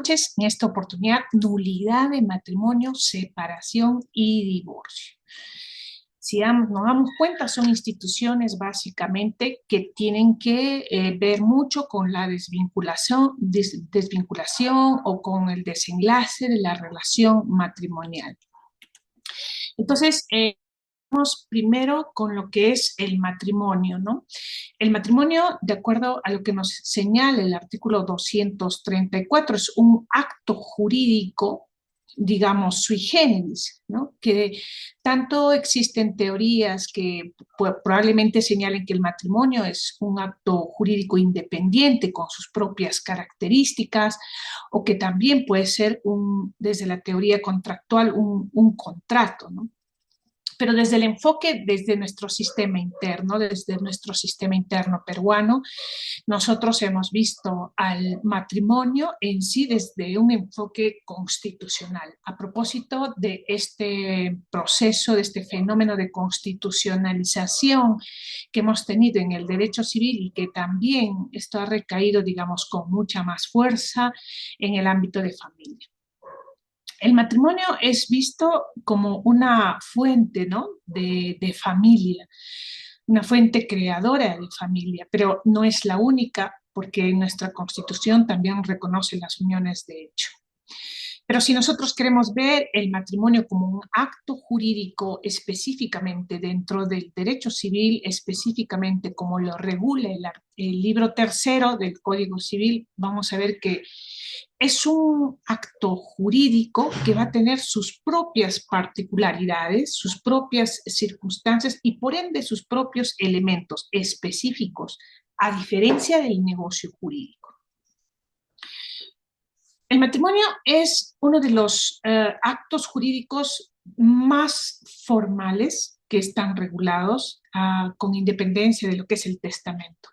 noches. En esta oportunidad, nulidad de matrimonio, separación y divorcio. Si nos damos cuenta, son instituciones básicamente que tienen que ver mucho con la desvinculación o con el desenlace de la relación matrimonial. Entonces, vamos primero con lo que es el matrimonio, ¿no? El matrimonio, de acuerdo a lo que nos señala el artículo 234, es un acto jurídico, digamos, sui generis, ¿no? Que tanto existen teorías que probablemente señalen que el matrimonio es un acto jurídico independiente con sus propias características, o que también puede ser, desde la teoría contractual, un contrato, ¿no? Pero desde el enfoque, desde nuestro sistema interno peruano, nosotros hemos visto al matrimonio en sí desde un enfoque constitucional. A propósito de este proceso, de este fenómeno de constitucionalización que hemos tenido en el derecho civil y que también esto ha recaído, digamos, con mucha más fuerza en el ámbito de familia. El matrimonio es visto como una fuente, ¿no? de familia, una fuente creadora de familia, pero no es la única, porque nuestra Constitución también reconoce las uniones de hecho. Pero si nosotros queremos ver el matrimonio como un acto jurídico específicamente dentro del derecho civil, específicamente como lo regula el libro tercero del Código Civil, vamos a ver que es un acto jurídico que va a tener sus propias particularidades, sus propias circunstancias y por ende sus propios elementos específicos, a diferencia del negocio jurídico. El matrimonio es uno de los actos jurídicos más formales que están regulados con independencia de lo que es el testamento.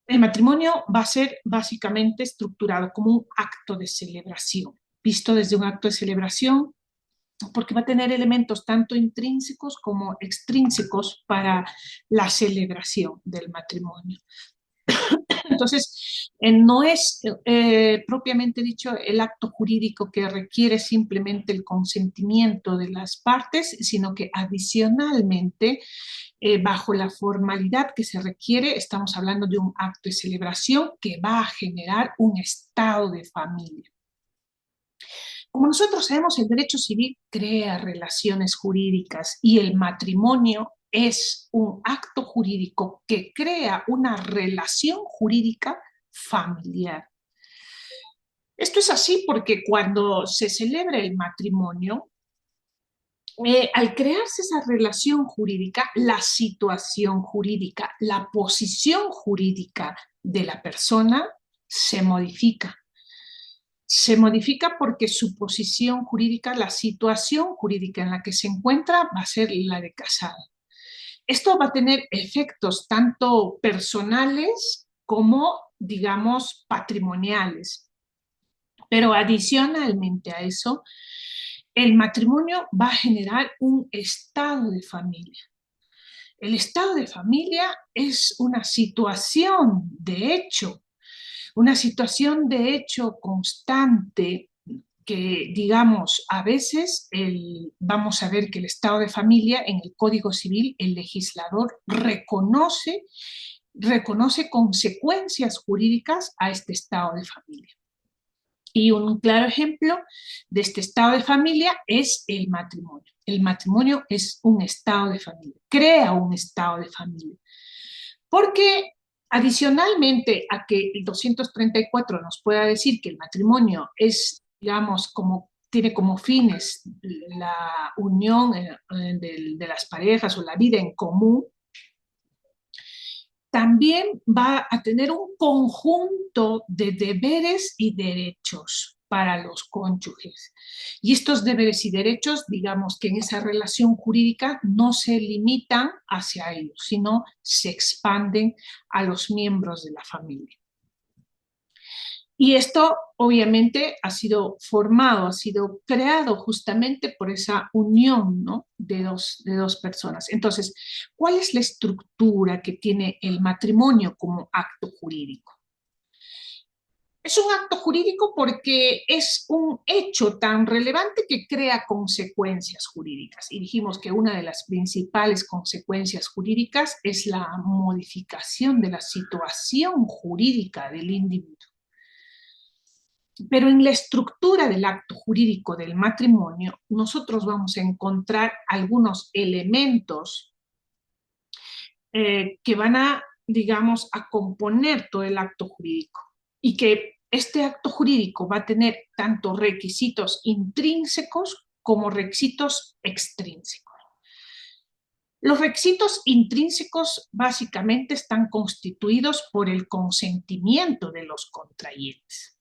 El matrimonio va a ser básicamente estructurado como un acto de celebración, visto desde un acto de celebración, porque va a tener elementos tanto intrínsecos como extrínsecos para la celebración del matrimonio. Entonces, no es propiamente dicho el acto jurídico que requiere simplemente el consentimiento de las partes, sino que adicionalmente, bajo la formalidad que se requiere, estamos hablando de un acto de celebración que va a generar un estado de familia. Como nosotros sabemos, el derecho civil crea relaciones jurídicas y el matrimonio es un acto jurídico que crea una relación jurídica familiar. Esto es así porque cuando se celebra el matrimonio, al crearse esa relación jurídica, la situación jurídica, la posición jurídica de la persona se modifica. Se modifica porque su posición jurídica, la situación jurídica en la que se encuentra va a ser la de casado. Esto va a tener efectos tanto personales como, digamos, patrimoniales. Pero adicionalmente a eso, el matrimonio va a generar un estado de familia. El estado de familia es una situación de hecho constante que, digamos, a veces vamos a ver que el estado de familia en el Código Civil, el legislador reconoce consecuencias jurídicas a este estado de familia. Y un claro ejemplo de este estado de familia es el matrimonio. El matrimonio es un estado de familia, crea un estado de familia. Porque adicionalmente a que el 234 nos pueda decir que el matrimonio es, digamos, tiene como fines la unión de las parejas o la vida en común, también va a tener un conjunto de deberes y derechos para los cónyuges. Y estos deberes y derechos, digamos que en esa relación jurídica no se limitan hacia ellos, sino se expanden a los miembros de la familia. Y esto obviamente ha sido formado, ha sido creado justamente por esa unión, ¿no? de dos personas. Entonces, ¿cuál es la estructura que tiene el matrimonio como acto jurídico? Es un acto jurídico porque es un hecho tan relevante que crea consecuencias jurídicas. Y dijimos que una de las principales consecuencias jurídicas es la modificación de la situación jurídica del individuo. Pero en la estructura del acto jurídico del matrimonio, nosotros vamos a encontrar algunos elementos que van a, digamos, a componer todo el acto jurídico y que este acto jurídico va a tener tanto requisitos intrínsecos como requisitos extrínsecos. Los requisitos intrínsecos básicamente están constituidos por el consentimiento de los contrayentes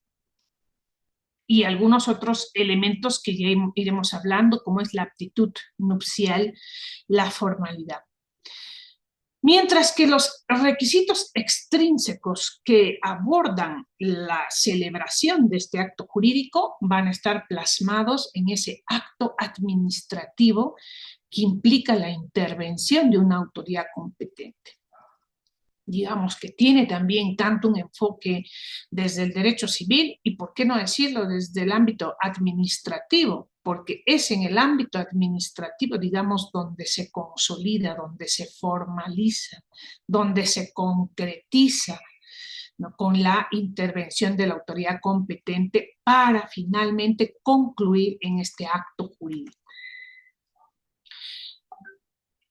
y algunos otros elementos que ya iremos hablando, como es la aptitud nupcial, la formalidad. Mientras que los requisitos extrínsecos que abordan la celebración de este acto jurídico van a estar plasmados en ese acto administrativo que implica la intervención de una autoridad competente. Digamos que tiene también tanto un enfoque desde el derecho civil y, por qué no decirlo, desde el ámbito administrativo, porque es en el ámbito administrativo, digamos, donde se consolida, donde se formaliza, donde se concretiza, ¿no?, con la intervención de la autoridad competente para finalmente concluir en este acto jurídico.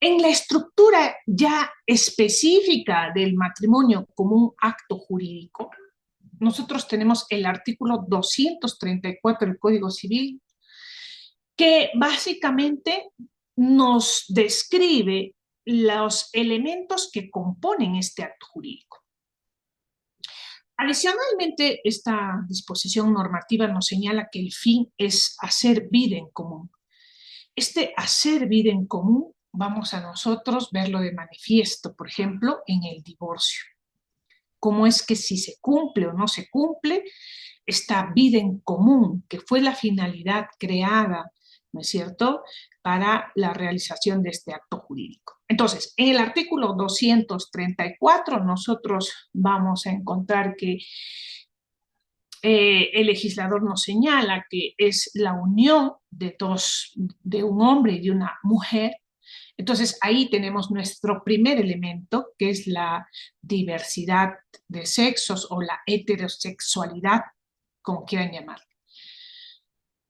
En la estructura ya específica del matrimonio como un acto jurídico, nosotros tenemos el artículo 234 del Código Civil, que básicamente nos describe los elementos que componen este acto jurídico. Adicionalmente, esta disposición normativa nos señala que el fin es hacer vida en común. Este hacer vida en común vamos a nosotros verlo de manifiesto, por ejemplo, en el divorcio. Cómo es que si se cumple o no se cumple esta vida en común, que fue la finalidad creada, ¿no es cierto?, para la realización de este acto jurídico. Entonces, en el artículo 234 nosotros vamos a encontrar que el legislador nos señala que es la unión de un hombre y de una mujer. Entonces ahí tenemos nuestro primer elemento, que es la diversidad de sexos o la heterosexualidad, como quieran llamar.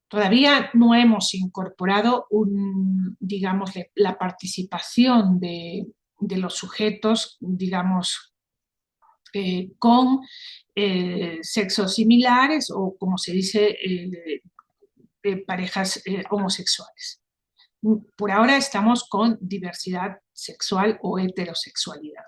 Todavía no hemos incorporado digamos, la participación de los sujetos, digamos, con sexos similares o, como se dice, parejas homosexuales. Por ahora estamos con diversidad sexual o heterosexualidad.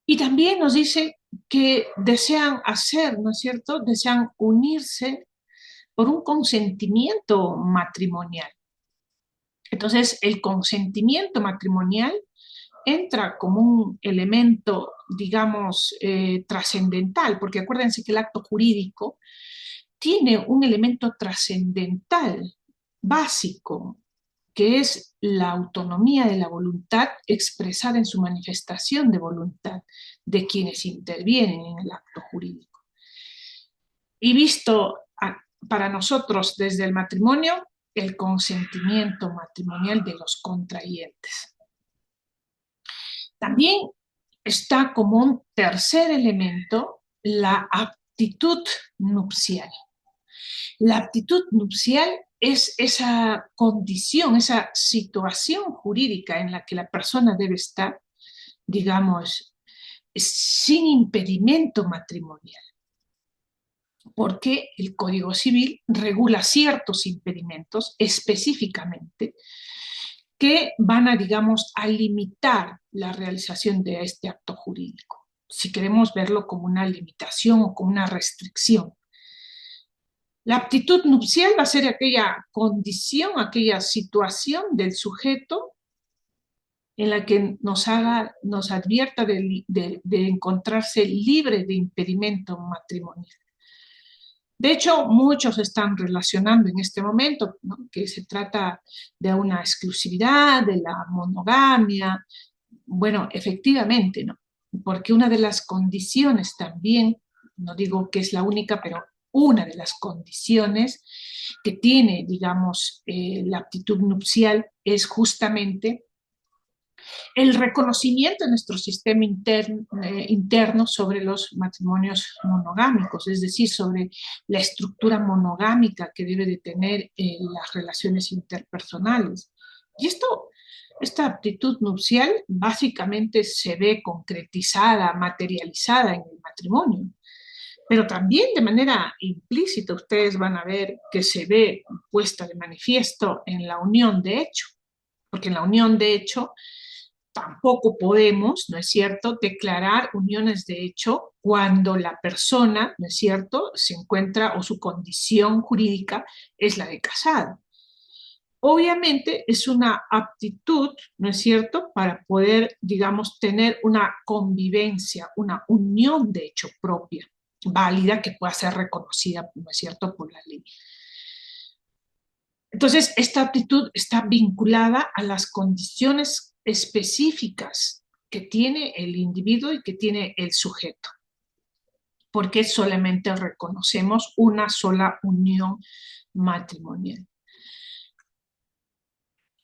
Y también nos dice que desean hacer, ¿no es cierto?, desean unirse por un consentimiento matrimonial. Entonces, el consentimiento matrimonial entra como un elemento, digamos, trascendental, porque acuérdense que el acto jurídico tiene un elemento trascendental, básico, que es la autonomía de la voluntad expresada en su manifestación de voluntad de quienes intervienen en el acto jurídico. Y visto para nosotros desde el matrimonio, el consentimiento matrimonial de los contrayentes. También está como un tercer elemento la aptitud nupcial. La aptitud nupcial es esa condición, esa situación jurídica en la que la persona debe estar, digamos, sin impedimento matrimonial, porque el Código Civil regula ciertos impedimentos específicamente que van a, digamos, a limitar la realización de este acto jurídico, si queremos verlo como una limitación o como una restricción. La aptitud nupcial va a ser aquella condición, aquella situación del sujeto en la que nos advierta de encontrarse libre de impedimento matrimonial. De hecho, muchos están relacionando en este momento, ¿no?, que se trata de una exclusividad, de la monogamia. Bueno, efectivamente, ¿no?, porque una de las condiciones también, no digo que es la única, pero una de las condiciones que tiene, digamos, la aptitud nupcial es justamente el reconocimiento de nuestro sistema interno sobre los matrimonios monogámicos, es decir, sobre la estructura monogámica que debe de tener las relaciones interpersonales. Y esta aptitud nupcial básicamente se ve concretizada, materializada en el matrimonio, pero también de manera implícita ustedes van a ver que se ve puesta de manifiesto en la unión de hecho, porque en la unión de hecho tampoco podemos, ¿no es cierto?, declarar uniones de hecho cuando la persona, ¿no es cierto?, se encuentra o su condición jurídica es la de casado. Obviamente es una aptitud, ¿no es cierto?, para poder, digamos, tener una convivencia, una unión de hecho propia, válida, que pueda ser reconocida, ¿no es cierto?, por la ley. Entonces, esta aptitud está vinculada a las condiciones específicas que tiene el individuo y que tiene el sujeto, porque solamente reconocemos una sola unión matrimonial.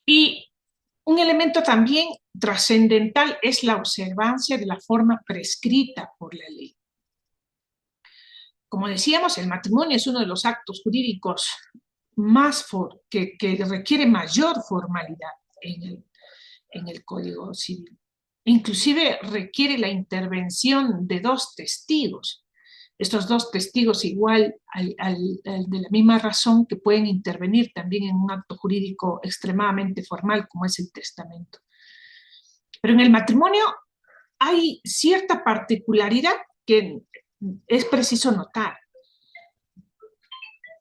Y un elemento también trascendental es la observancia de la forma prescrita por la ley. Como decíamos, el matrimonio es uno de los actos jurídicos que requiere mayor formalidad en el Código Civil. Inclusive requiere la intervención de dos testigos. Estos dos testigos igual de la misma razón que pueden intervenir también en un acto jurídico extremadamente formal como es el testamento. Pero en el matrimonio hay cierta particularidad que es preciso notar.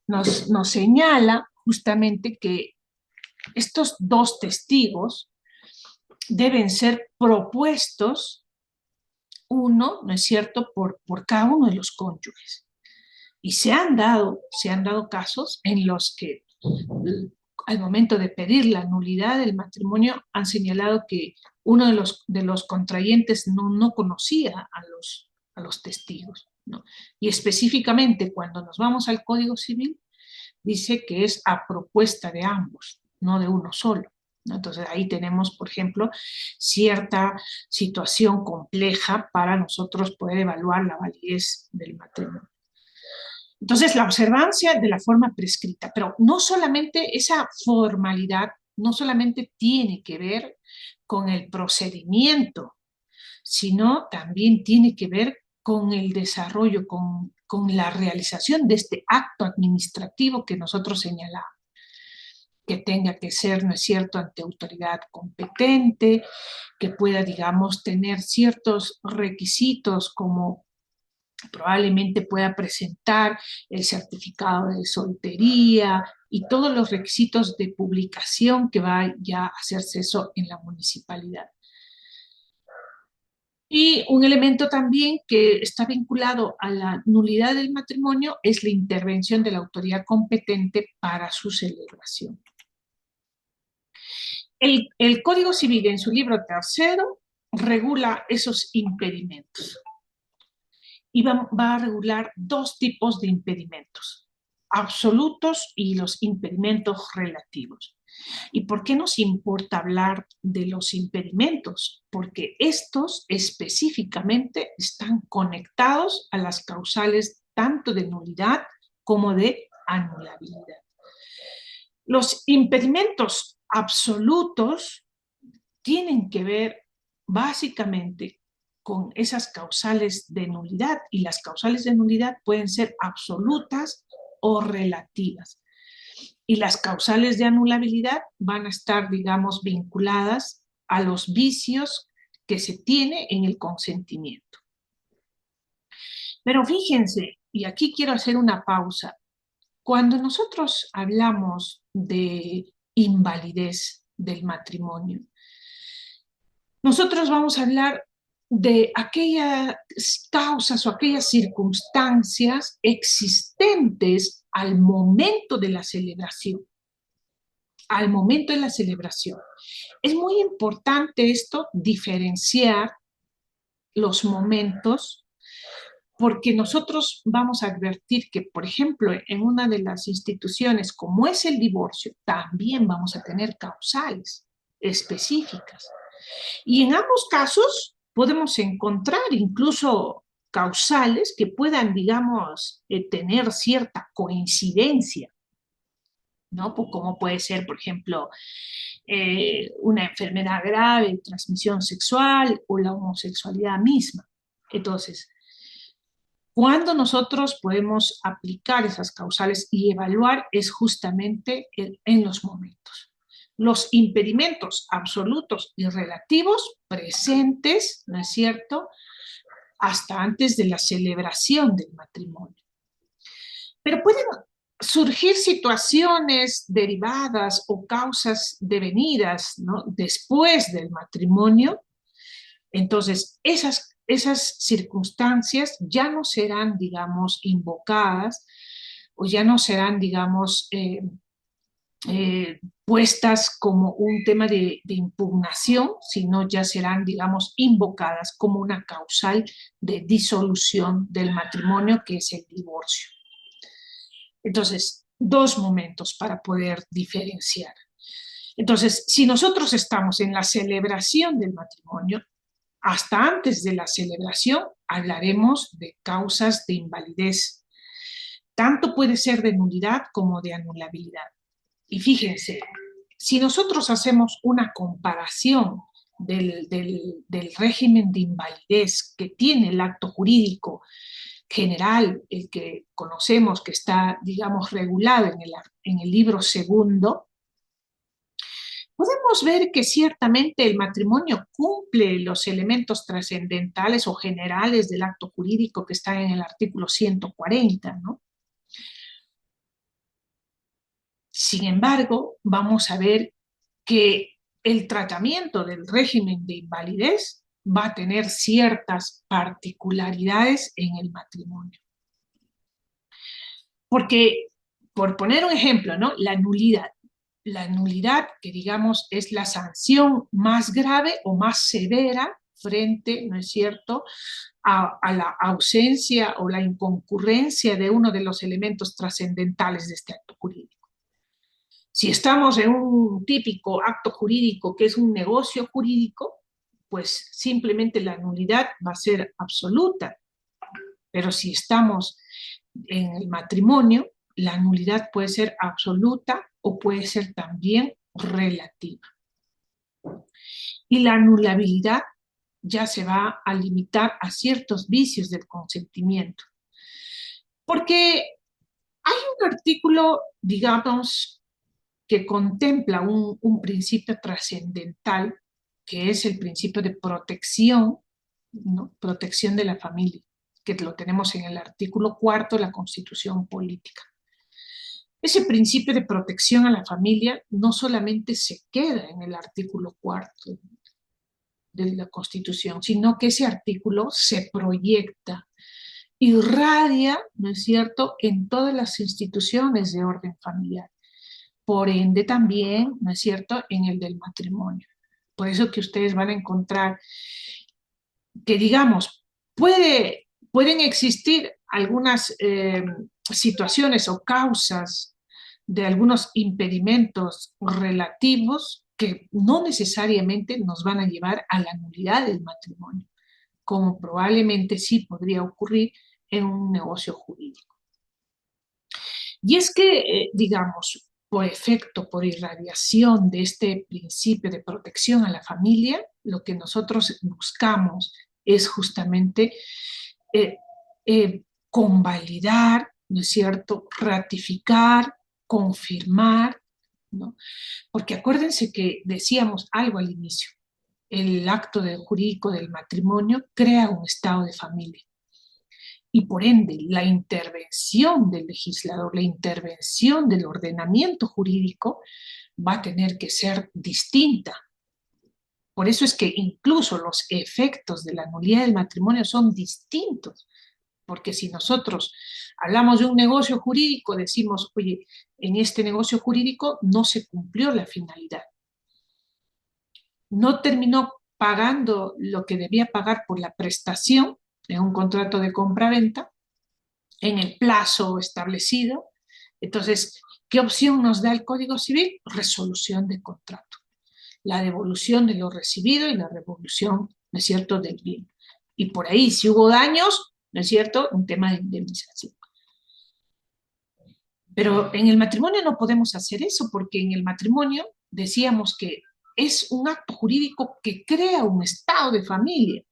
Nos señala justamente que estos dos testigos deben ser propuestos, uno, ¿no es cierto?, por cada uno de los cónyuges. Y se han dado casos en los que al momento de pedir la nulidad del matrimonio han señalado que uno de los contrayentes no conocía a los testigos, ¿no? Y específicamente cuando nos vamos al Código Civil, dice que es a propuesta de ambos, no de uno solo, ¿no? Entonces ahí tenemos, por ejemplo, cierta situación compleja para nosotros poder evaluar la validez del matrimonio. Entonces, la observancia de la forma prescrita, pero no solamente esa formalidad, no solamente tiene que ver con el procedimiento, sino también tiene que ver con el desarrollo, con la realización de este acto administrativo que nosotros señalamos, que tenga que ser, ¿no es cierto?, ante autoridad competente, que pueda, digamos, tener ciertos requisitos como probablemente pueda presentar el certificado de soltería y todos los requisitos de publicación que vaya a hacerse eso en la municipalidad. Y un elemento también que está vinculado a la nulidad del matrimonio es la intervención de la autoridad competente para su celebración. El Código Civil en su libro tercero regula esos impedimentos y va a regular dos tipos de impedimentos, absolutos y los impedimentos relativos. ¿Y por qué nos importa hablar de los impedimentos? Porque estos específicamente están conectados a las causales tanto de nulidad como de anulabilidad. Los impedimentos absolutos tienen que ver básicamente con esas causales de nulidad, y las causales de nulidad pueden ser absolutas o relativas. Y las causales de anulabilidad van a estar, digamos, vinculadas a los vicios que se tiene en el consentimiento. Pero fíjense, y aquí quiero hacer una pausa, cuando nosotros hablamos de invalidez del matrimonio, nosotros vamos a hablar de aquellas causas o aquellas circunstancias existentes al momento de la celebración. Al momento de la celebración. Es muy importante esto, diferenciar los momentos, porque nosotros vamos a advertir que, por ejemplo, en una de las instituciones, como es el divorcio, también vamos a tener causales específicas. Y en ambos casos podemos encontrar incluso causales que puedan, digamos, tener cierta coincidencia, ¿no? Como puede ser, por ejemplo, una enfermedad grave, transmisión sexual o la homosexualidad misma. Entonces, cuando nosotros podemos aplicar esas causales y evaluar es justamente en los momentos. Los impedimentos absolutos y relativos presentes, ¿no es cierto?, hasta antes de la celebración del matrimonio. Pero pueden surgir situaciones derivadas o causas devenidas, ¿no?, después del matrimonio. Entonces, esas circunstancias ya no serán, digamos, invocadas o ya no serán, digamos, puestas como un tema de impugnación, sino ya serán, digamos, invocadas como una causal de disolución del matrimonio, que es el divorcio. Entonces, dos momentos para poder diferenciar. Entonces, si nosotros estamos en la celebración del matrimonio, hasta antes de la celebración hablaremos de causas de invalidez. Tanto puede ser de nulidad como de anulabilidad. Y fíjense, si nosotros hacemos una comparación del régimen de invalidez que tiene el acto jurídico general, el que conocemos que está, digamos, regulado en el libro segundo, podemos ver que ciertamente el matrimonio cumple los elementos trascendentales o generales del acto jurídico que está en el artículo 140, ¿no? Sin embargo, vamos a ver que el tratamiento del régimen de invalidez va a tener ciertas particularidades en el matrimonio. Porque, por poner un ejemplo, ¿no?, la nulidad. La nulidad, que digamos es la sanción más grave o más severa frente, ¿no es cierto?, a la ausencia o la inconcurrencia de uno de los elementos trascendentales de este acto jurídico. Si estamos en un típico acto jurídico que es un negocio jurídico, pues simplemente la nulidad va a ser absoluta. Pero si estamos en el matrimonio, la nulidad puede ser absoluta o puede ser también relativa. Y la anulabilidad ya se va a limitar a ciertos vicios del consentimiento. Porque hay un artículo, digamos, que contempla un principio trascendental, que es el principio de protección, ¿no?, protección de la familia, que lo tenemos en el artículo 4 de la Constitución Política. Ese principio de protección a la familia no solamente se queda en el artículo 4 de la Constitución, sino que ese artículo se proyecta, irradia, ¿no es cierto?, en todas las instituciones de orden familiar. Por ende también, ¿no es cierto?, en el del matrimonio. Por eso que ustedes van a encontrar que, digamos, pueden existir algunas situaciones o causas de algunos impedimentos relativos que no necesariamente nos van a llevar a la nulidad del matrimonio, como probablemente sí podría ocurrir en un negocio jurídico. Y es que, digamos, por efecto, por irradiación de este principio de protección a la familia, lo que nosotros buscamos es justamente eh, convalidar, ¿no es cierto?, ratificar, confirmar, ¿no? Porque acuérdense que decíamos algo al inicio, el acto jurídico del matrimonio crea un estado de familia. Y por ende, la intervención del legislador, la intervención del ordenamiento jurídico va a tener que ser distinta. Por eso es que incluso los efectos de la nulidad del matrimonio son distintos. Porque si nosotros hablamos de un negocio jurídico, decimos, oye, en este negocio jurídico no se cumplió la finalidad. No terminó pagando lo que debía pagar por la prestación en un contrato de compra-venta en el plazo establecido. Entonces, ¿qué opción nos da el Código Civil? Resolución de contrato. La devolución de lo recibido y la devolución, ¿no es cierto?, del bien. Y por ahí, si hubo daños, ¿no es cierto?, un tema de indemnización. Pero en el matrimonio no podemos hacer eso, porque en el matrimonio decíamos que es un acto jurídico que crea un estado de familia,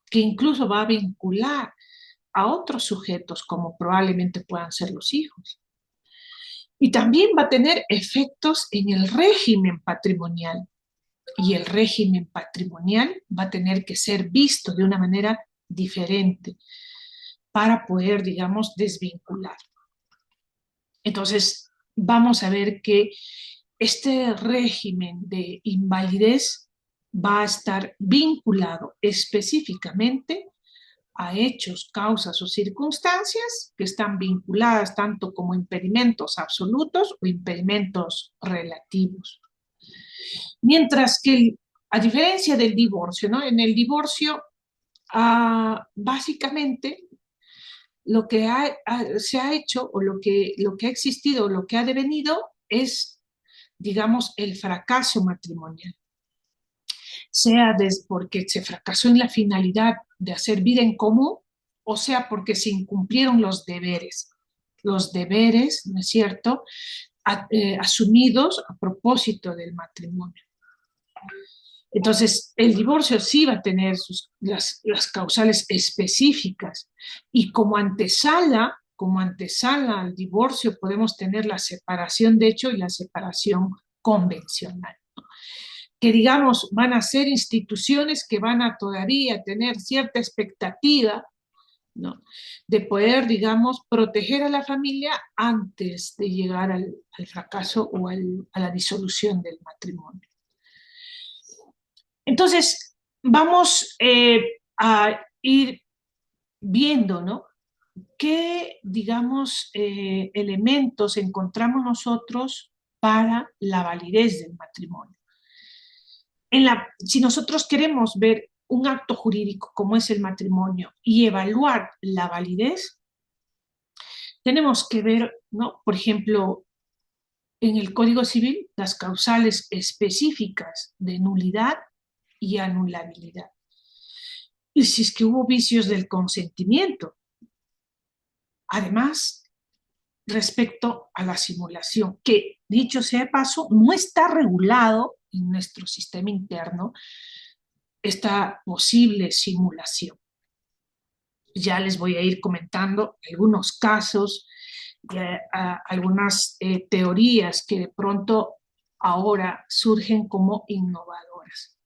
que incluso va a vincular a otros sujetos, como probablemente puedan ser los hijos. Y también va a tener efectos en el régimen patrimonial. Y el régimen patrimonial va a tener que ser visto de una manera diferente para poder, digamos, desvincular. Entonces, vamos a ver que este régimen de invalidez va a estar vinculado específicamente a hechos, causas o circunstancias que están vinculadas tanto como impedimentos absolutos o impedimentos relativos. Mientras que, a diferencia del divorcio, ¿no? En el divorcio, básicamente, lo que se ha hecho o lo que ha existido o lo que ha devenido es, digamos, el fracaso matrimonial. Sea porque se fracasó en la finalidad de hacer vida en común, o sea porque se incumplieron los deberes. Los deberes, ¿no es cierto?, asumidos a propósito del matrimonio. Entonces, el divorcio sí va a tener las causales específicas y como antesala al divorcio podemos tener la separación de hecho y la separación convencional, que digamos van a ser instituciones que van a todavía tener cierta expectativa, ¿no?, de poder, digamos, proteger a la familia antes de llegar al fracaso o a la disolución del matrimonio. Entonces, vamos a ir viendo, ¿no?, qué, digamos, elementos encontramos nosotros para la validez del matrimonio. Si nosotros queremos ver un acto jurídico como es el matrimonio y evaluar la validez, tenemos que ver, ¿no?, por ejemplo, en el Código Civil, las causales específicas de nulidad y anulabilidad. Y si es que hubo vicios del consentimiento. Además, respecto a la simulación, que dicho sea de paso, no está regulado en nuestro sistema interno esta posible simulación. Ya les voy a ir comentando algunos casos, algunas teorías que de pronto ahora surgen como innovadoras.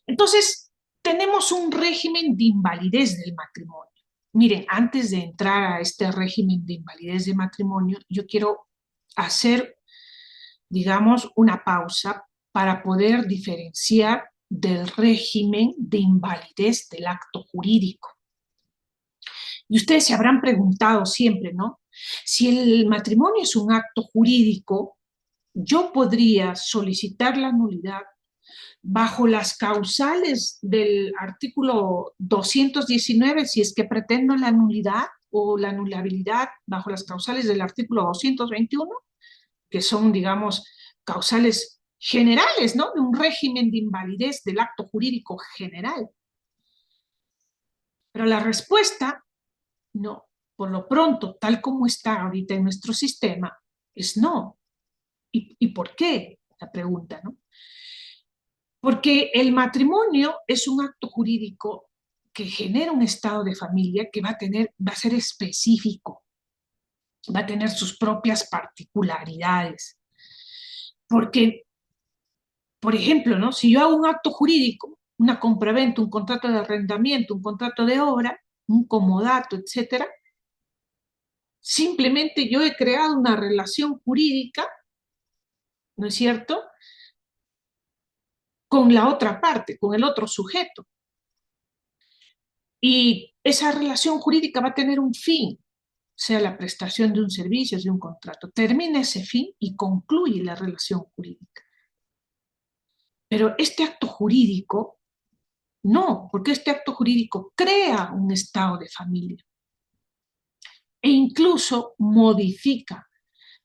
Entonces, tenemos un régimen de invalidez del matrimonio. Miren, antes de entrar a este régimen de invalidez de matrimonio, yo quiero hacer, digamos, una pausa para poder diferenciar del régimen de invalidez del acto jurídico. Y ustedes se habrán preguntado siempre, ¿no? Si el matrimonio es un acto jurídico, yo podría solicitar la nulidad bajo las causales del artículo 219, si es que pretendo la nulidad o la anulabilidad bajo las causales del artículo 221, que son, digamos, causales generales, ¿no?, de un régimen de invalidez del acto jurídico general. Pero la respuesta, no, por lo pronto, tal como está ahorita en nuestro sistema, es no. ¿Y por qué? La pregunta, ¿no? Porque el matrimonio es un acto jurídico que genera un estado de familia que va a ser específico, va a tener sus propias particularidades. Porque, por ejemplo, ¿no?, si yo hago un acto jurídico, una compraventa, un contrato de arrendamiento, un contrato de obra, un comodato, etcétera, simplemente yo he creado una relación jurídica, ¿no es cierto?, con la otra parte, con el otro sujeto. Y esa relación jurídica va a tener un fin, sea la prestación de un servicio, de un contrato. Termina ese fin y concluye la relación jurídica. Pero este acto jurídico, no, porque este acto jurídico crea un estado de familia e incluso modifica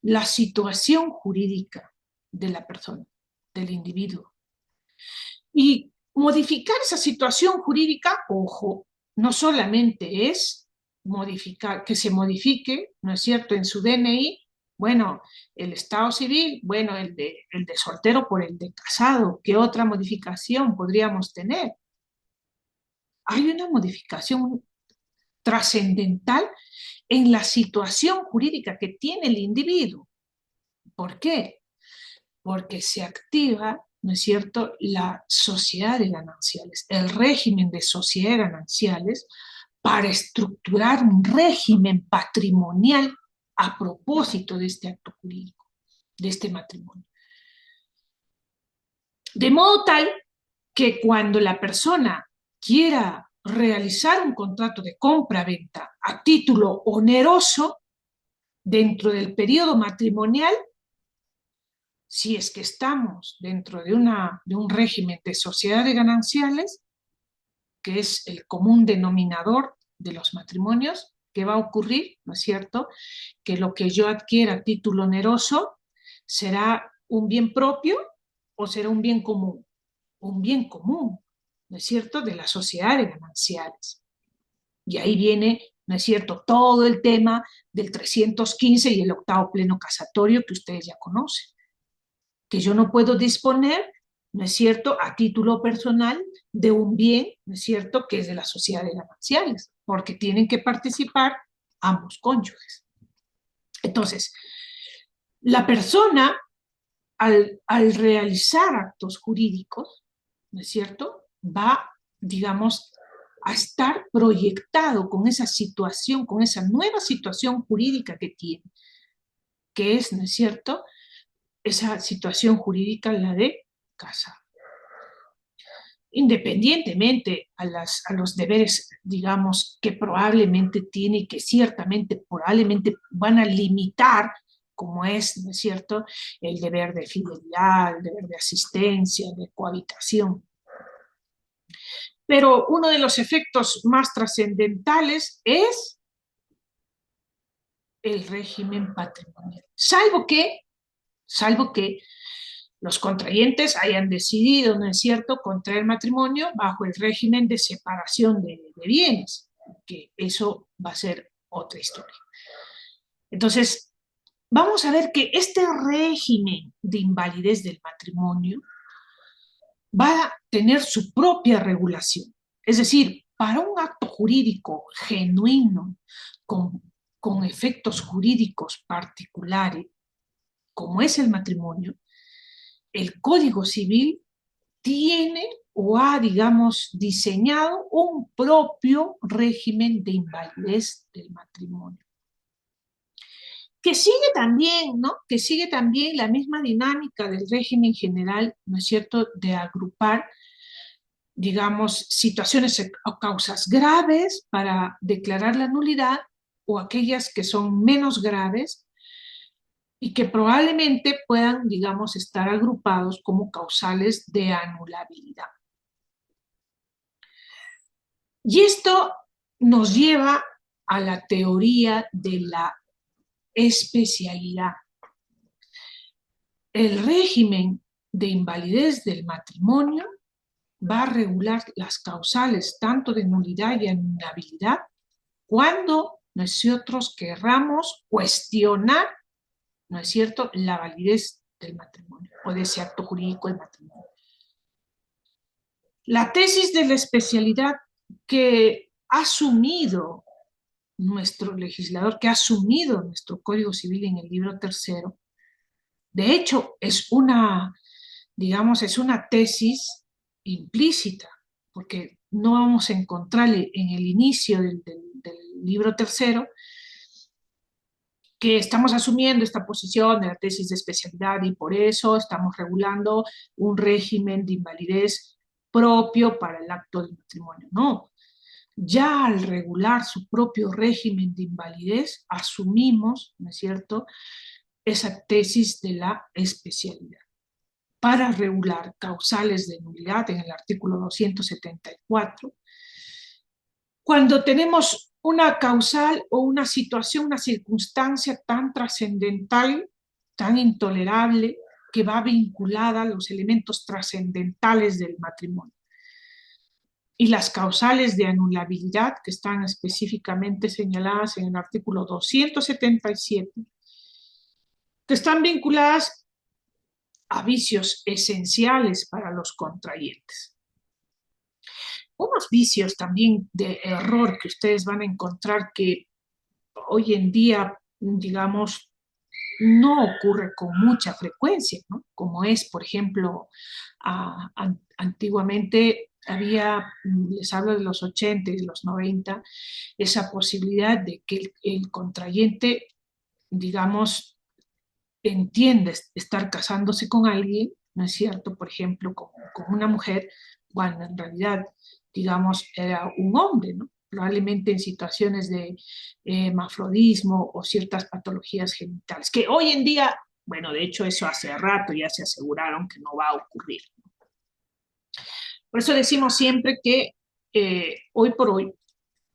la situación jurídica de la persona, del individuo. Y modificar esa situación jurídica, ojo, no solamente es modificar, que se modifique, ¿no es cierto?, en su DNI, bueno, el estado civil, bueno, el de soltero por el de casado, ¿qué otra modificación podríamos tener? Hay una modificación trascendental en la situación jurídica que tiene el individuo. ¿Por qué? Porque se activa, ¿no es cierto?, la sociedad de gananciales, el régimen de sociedad de gananciales para estructurar un régimen patrimonial a propósito de este acto jurídico, de este matrimonio. De modo tal que cuando la persona quiera realizar un contrato de compra-venta a título oneroso dentro del periodo matrimonial, si es que estamos dentro de un régimen de sociedad de gananciales, que es el común denominador de los matrimonios, ¿qué va a ocurrir? ¿No es cierto? Que lo que yo adquiera a título oneroso será un bien propio o será un bien común. Un bien común, ¿no es cierto?, de la sociedad de gananciales. Y ahí viene, ¿no es cierto?, todo el tema del 315 y el octavo pleno casatorio que ustedes ya conocen. Que yo no puedo disponer, ¿no es cierto?, a título personal de un bien, ¿no es cierto?, que es de la sociedad de gananciales, porque tienen que participar ambos cónyuges. Entonces, la persona, al realizar actos jurídicos, ¿no es cierto?, va, digamos, a estar proyectado con esa situación, con esa nueva situación jurídica que tiene, que es, ¿no es cierto?, esa situación jurídica, la de casa. Independientemente a los deberes, digamos, que probablemente tiene y que ciertamente, probablemente van a limitar, como es, ¿no es cierto?, el deber de fidelidad, el deber de asistencia, de cohabitación. Pero uno de los efectos más trascendentales es el régimen patrimonial, salvo que los contrayentes hayan decidido, ¿no es cierto?, contraer matrimonio bajo el régimen de separación de bienes, que eso va a ser otra historia. Entonces, vamos a ver que este régimen de invalidez del matrimonio va a tener su propia regulación. Es decir, para un acto jurídico genuino, con efectos jurídicos particulares, como es el matrimonio, el Código Civil tiene o ha, digamos, diseñado un propio régimen de invalidez del matrimonio. Que sigue también, ¿no?, que sigue también la misma dinámica del régimen general, ¿no es cierto?, de agrupar, digamos, situaciones o causas graves para declarar la nulidad o aquellas que son menos graves y que probablemente puedan, digamos, estar agrupados como causales de anulabilidad. Y esto nos lleva a la teoría de la especialidad. El régimen de invalidez del matrimonio va a regular las causales tanto de nulidad y anulabilidad cuando nosotros querramos cuestionar, ¿no es cierto?, la validez del matrimonio o de ese acto jurídico del matrimonio. La tesis de la especialidad que ha asumido nuestro legislador, que ha asumido nuestro Código Civil en el libro tercero, de hecho es una, digamos, es una tesis implícita, porque no vamos a encontrar en el inicio del libro tercero que estamos asumiendo esta posición de la tesis de especialidad y por eso estamos regulando un régimen de invalidez propio para el acto del matrimonio. No, ya al regular su propio régimen de invalidez, asumimos, ¿no es cierto?, esa tesis de la especialidad. para regular causales de nulidad en el artículo 274. Cuando tenemos una causal o una situación, una circunstancia tan trascendental, tan intolerable, que va vinculada a los elementos trascendentales del matrimonio. Y las causales de anulabilidad, que están específicamente señaladas en el artículo 277, que están vinculadas a vicios esenciales para los contrayentes. Unos vicios también de error que ustedes van a encontrar que hoy en día, digamos, no ocurre con mucha frecuencia, ¿no? Como es, por ejemplo, antiguamente había, les hablo de los 80 y de los 90, esa posibilidad de que el contrayente, digamos, entiende estar casándose con alguien, ¿no es cierto? Por ejemplo, con una mujer, cuando en realidad, digamos, era un hombre, ¿no? Probablemente en situaciones de hermafrodismo o ciertas patologías genitales, que hoy en día, bueno, de hecho eso hace rato ya se aseguraron que no va a ocurrir. Por eso decimos siempre que hoy por hoy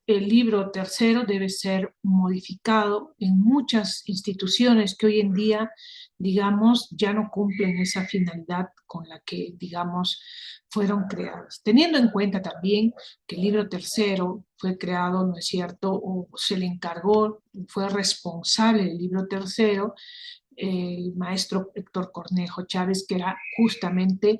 el libro tercero debe ser modificado en muchas instituciones que hoy en día, digamos, ya no cumplen esa finalidad con la que, digamos, fueron creadas. Teniendo en cuenta también que el libro tercero fue creado, ¿no es cierto?, o se le encargó, fue responsable del libro tercero, el maestro Héctor Cornejo Chávez, que era justamente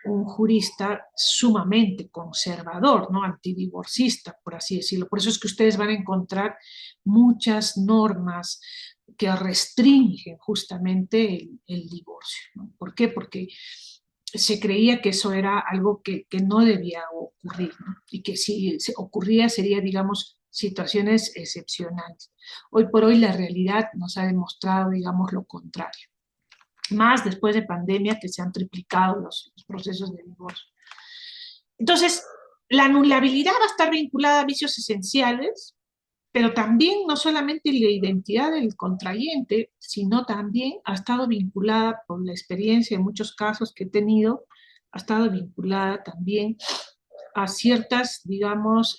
un jurista sumamente conservador, ¿no? Antidivorcista, por así decirlo. Por eso es que ustedes van a encontrar muchas normas que restringen justamente el divorcio, ¿no? ¿Por qué? Porque se creía que eso era algo que no debía ocurrir, ¿no? Y que si ocurría sería, digamos, situaciones excepcionales. Hoy por hoy la realidad nos ha demostrado, digamos, lo contrario. Más después de pandemia que se han triplicado los procesos de divorcio. Entonces, la anulabilidad va a estar vinculada a vicios esenciales, pero también no solamente la identidad del contrayente, sino también ha estado vinculada, por la experiencia en muchos casos que he tenido, ha estado vinculada también a ciertas, digamos,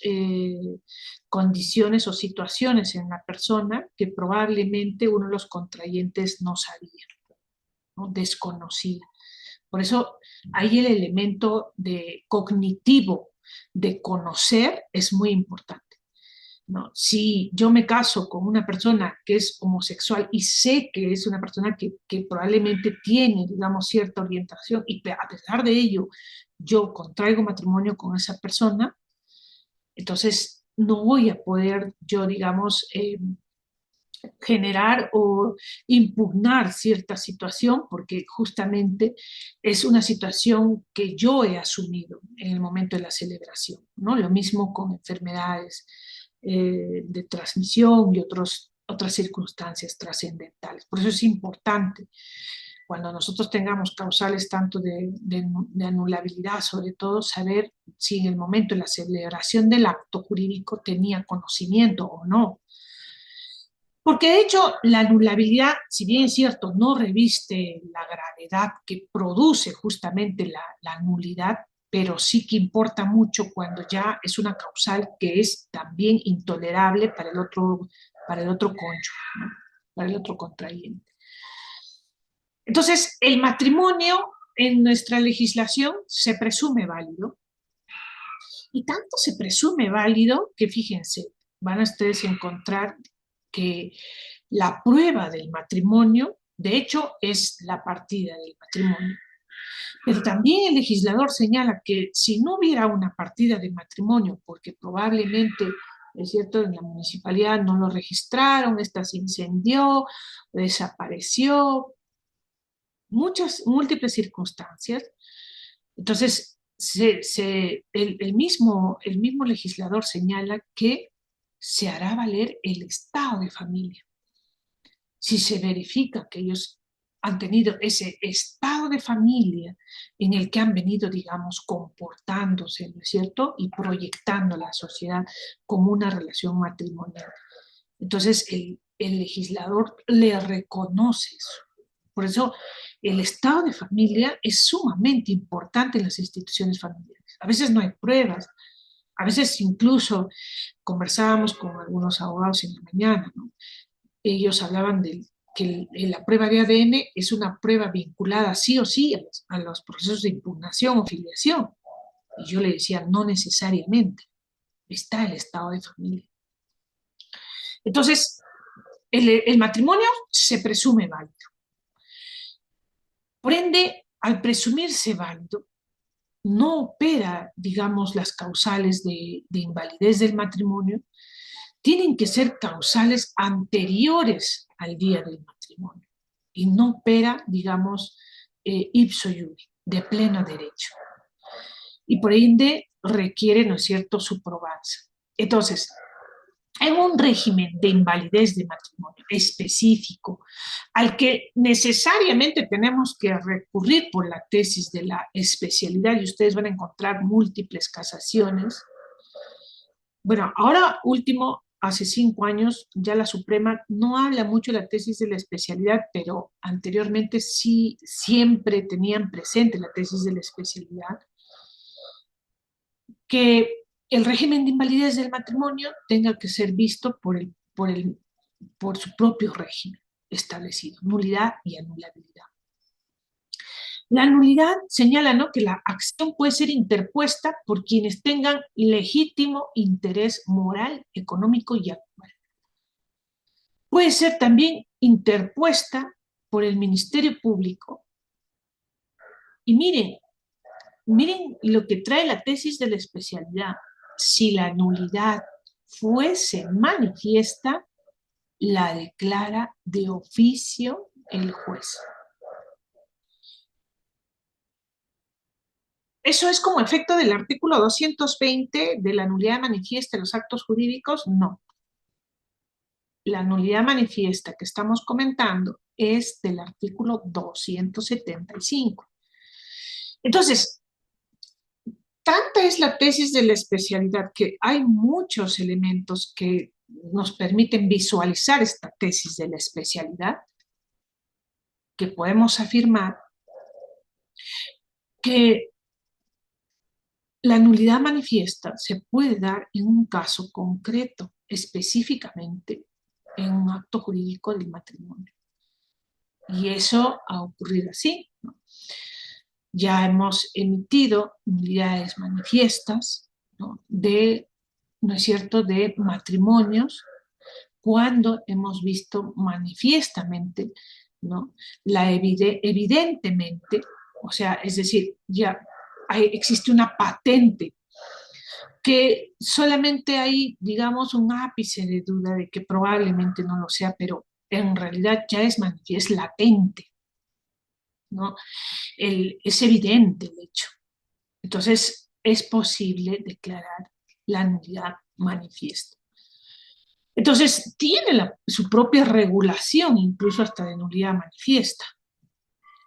condiciones o situaciones en la persona que probablemente uno de los contrayentes no sabía, ¿no? Desconocía. Por eso ahí el elemento de cognitivo de conocer es muy importante, ¿no? Si yo me caso con una persona que es homosexual y sé que es una persona que probablemente tiene, digamos, cierta orientación y a pesar de ello yo contraigo matrimonio con esa persona, entonces no voy a poder yo, digamos, generar o impugnar cierta situación porque justamente es una situación que yo he asumido en el momento de la celebración, ¿no? Lo mismo con enfermedades de transmisión y otras circunstancias trascendentales. Por eso es importante cuando nosotros tengamos causales tanto de anulabilidad, sobre todo saber si en el momento de la celebración del acto jurídico tenía conocimiento o no. Porque de hecho la anulabilidad, si bien es cierto, no reviste la gravedad que produce justamente la nulidad, pero sí que importa mucho cuando ya es una causal que es también intolerable para el otro cónyuge, ¿no? Para el otro contrayente. Entonces, el matrimonio en nuestra legislación se presume válido, y tanto se presume válido que, fíjense, van a ustedes encontrar que la prueba del matrimonio, de hecho, es la partida del matrimonio. Pero también el legislador señala que si no hubiera una partida de matrimonio, porque probablemente, es cierto, en la municipalidad no lo registraron, esta se incendió, desapareció, múltiples circunstancias, entonces el mismo legislador señala que se hará valer el estado de familia. Si se verifica que ellos han tenido ese estado de familia en el que han venido, digamos, comportándose, ¿no es cierto? Y proyectando a la sociedad como una relación matrimonial. Entonces, el legislador le reconoce eso. Por eso el estado de familia es sumamente importante en las instituciones familiares. A veces no hay pruebas, a veces incluso conversábamos con algunos abogados en la mañana, ¿no? Ellos hablaban de que la prueba de ADN es una prueba vinculada sí o sí a los procesos de impugnación o filiación. Y yo le decía, no necesariamente, está el estado de familia. Entonces, el matrimonio se presume válido. Por ende, al presumirse válido, no opera, digamos, las causales de invalidez del matrimonio, tienen que ser causales anteriores al día del matrimonio y no opera, digamos, ipso iure, de pleno derecho. Y por ende requiere, ¿no es cierto?, su probanza. Entonces, en un régimen de invalidez de matrimonio específico, al que necesariamente tenemos que recurrir por la tesis de la especialidad, y ustedes van a encontrar múltiples casaciones. Bueno, ahora último, hace 5 años, ya la Suprema no habla mucho de la tesis de la especialidad, pero anteriormente sí siempre tenían presente la tesis de la especialidad, que el régimen de invalidez del matrimonio tenga que ser visto por su propio régimen establecido, nulidad y anulabilidad. La nulidad señala, ¿no?, que la acción puede ser interpuesta por quienes tengan legítimo interés moral, económico y actual. Puede ser también interpuesta por el Ministerio Público. Y miren lo que trae la tesis de la especialidad. Si la nulidad fuese manifiesta, la declara de oficio el juez. ¿Eso es como efecto del artículo 220 de la nulidad manifiesta de los actos jurídicos? No. La nulidad manifiesta que estamos comentando es del artículo 275. Entonces, tanta es la tesis de la especialidad que hay muchos elementos que nos permiten visualizar esta tesis de la especialidad, que podemos afirmar que la nulidad manifiesta se puede dar en un caso concreto, específicamente en un acto jurídico del matrimonio. Y eso ha ocurrido así, ¿no? Ya hemos emitido nulidades manifiestas, ¿no?, ¿no es cierto?, de matrimonios, cuando hemos visto manifiestamente, ¿no?, evidentemente, o sea, es decir, ya existe una patente que solamente hay, digamos, un ápice de duda de que probablemente no lo sea, pero en realidad ya es latente, ¿no? Es evidente el hecho. Entonces, es posible declarar la nulidad manifiesta. Entonces, tiene su propia regulación, incluso hasta de nulidad manifiesta.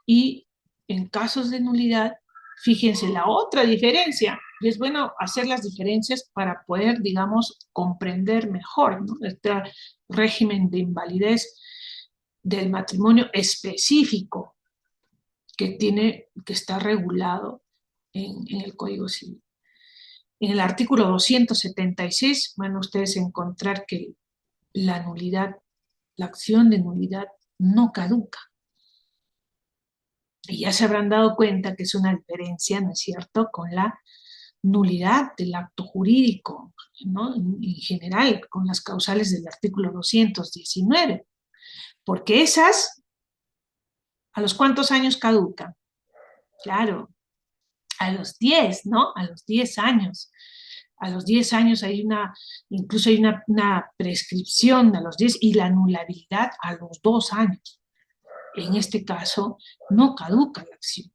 Y en casos de nulidad, fíjense la otra diferencia, y es bueno hacer las diferencias para poder, digamos, comprender mejor, ¿no?, este régimen de invalidez del matrimonio específico que está regulado en el Código Civil. En el artículo 276 van ustedes a encontrar que la nulidad, la acción de nulidad no caduca. Y ya se habrán dado cuenta que es una diferencia, ¿no es cierto?, con la nulidad del acto jurídico, ¿no?, en general, con las causales del artículo 219, porque esas, ¿a los cuántos años caducan? Claro, a los 10, ¿no? A los 10 años. A los 10 años incluso hay una prescripción a los 10 y la anulabilidad a los 2 años. En este caso, no caduca la acción.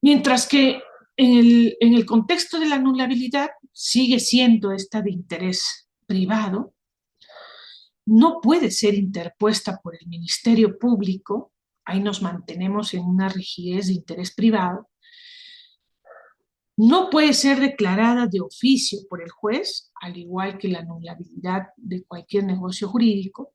Mientras que en el contexto de la anulabilidad sigue siendo esta de interés privado, no puede ser interpuesta por el Ministerio Público, ahí nos mantenemos en una rigidez de interés privado, no puede ser declarada de oficio por el juez, al igual que la anulabilidad de cualquier negocio jurídico,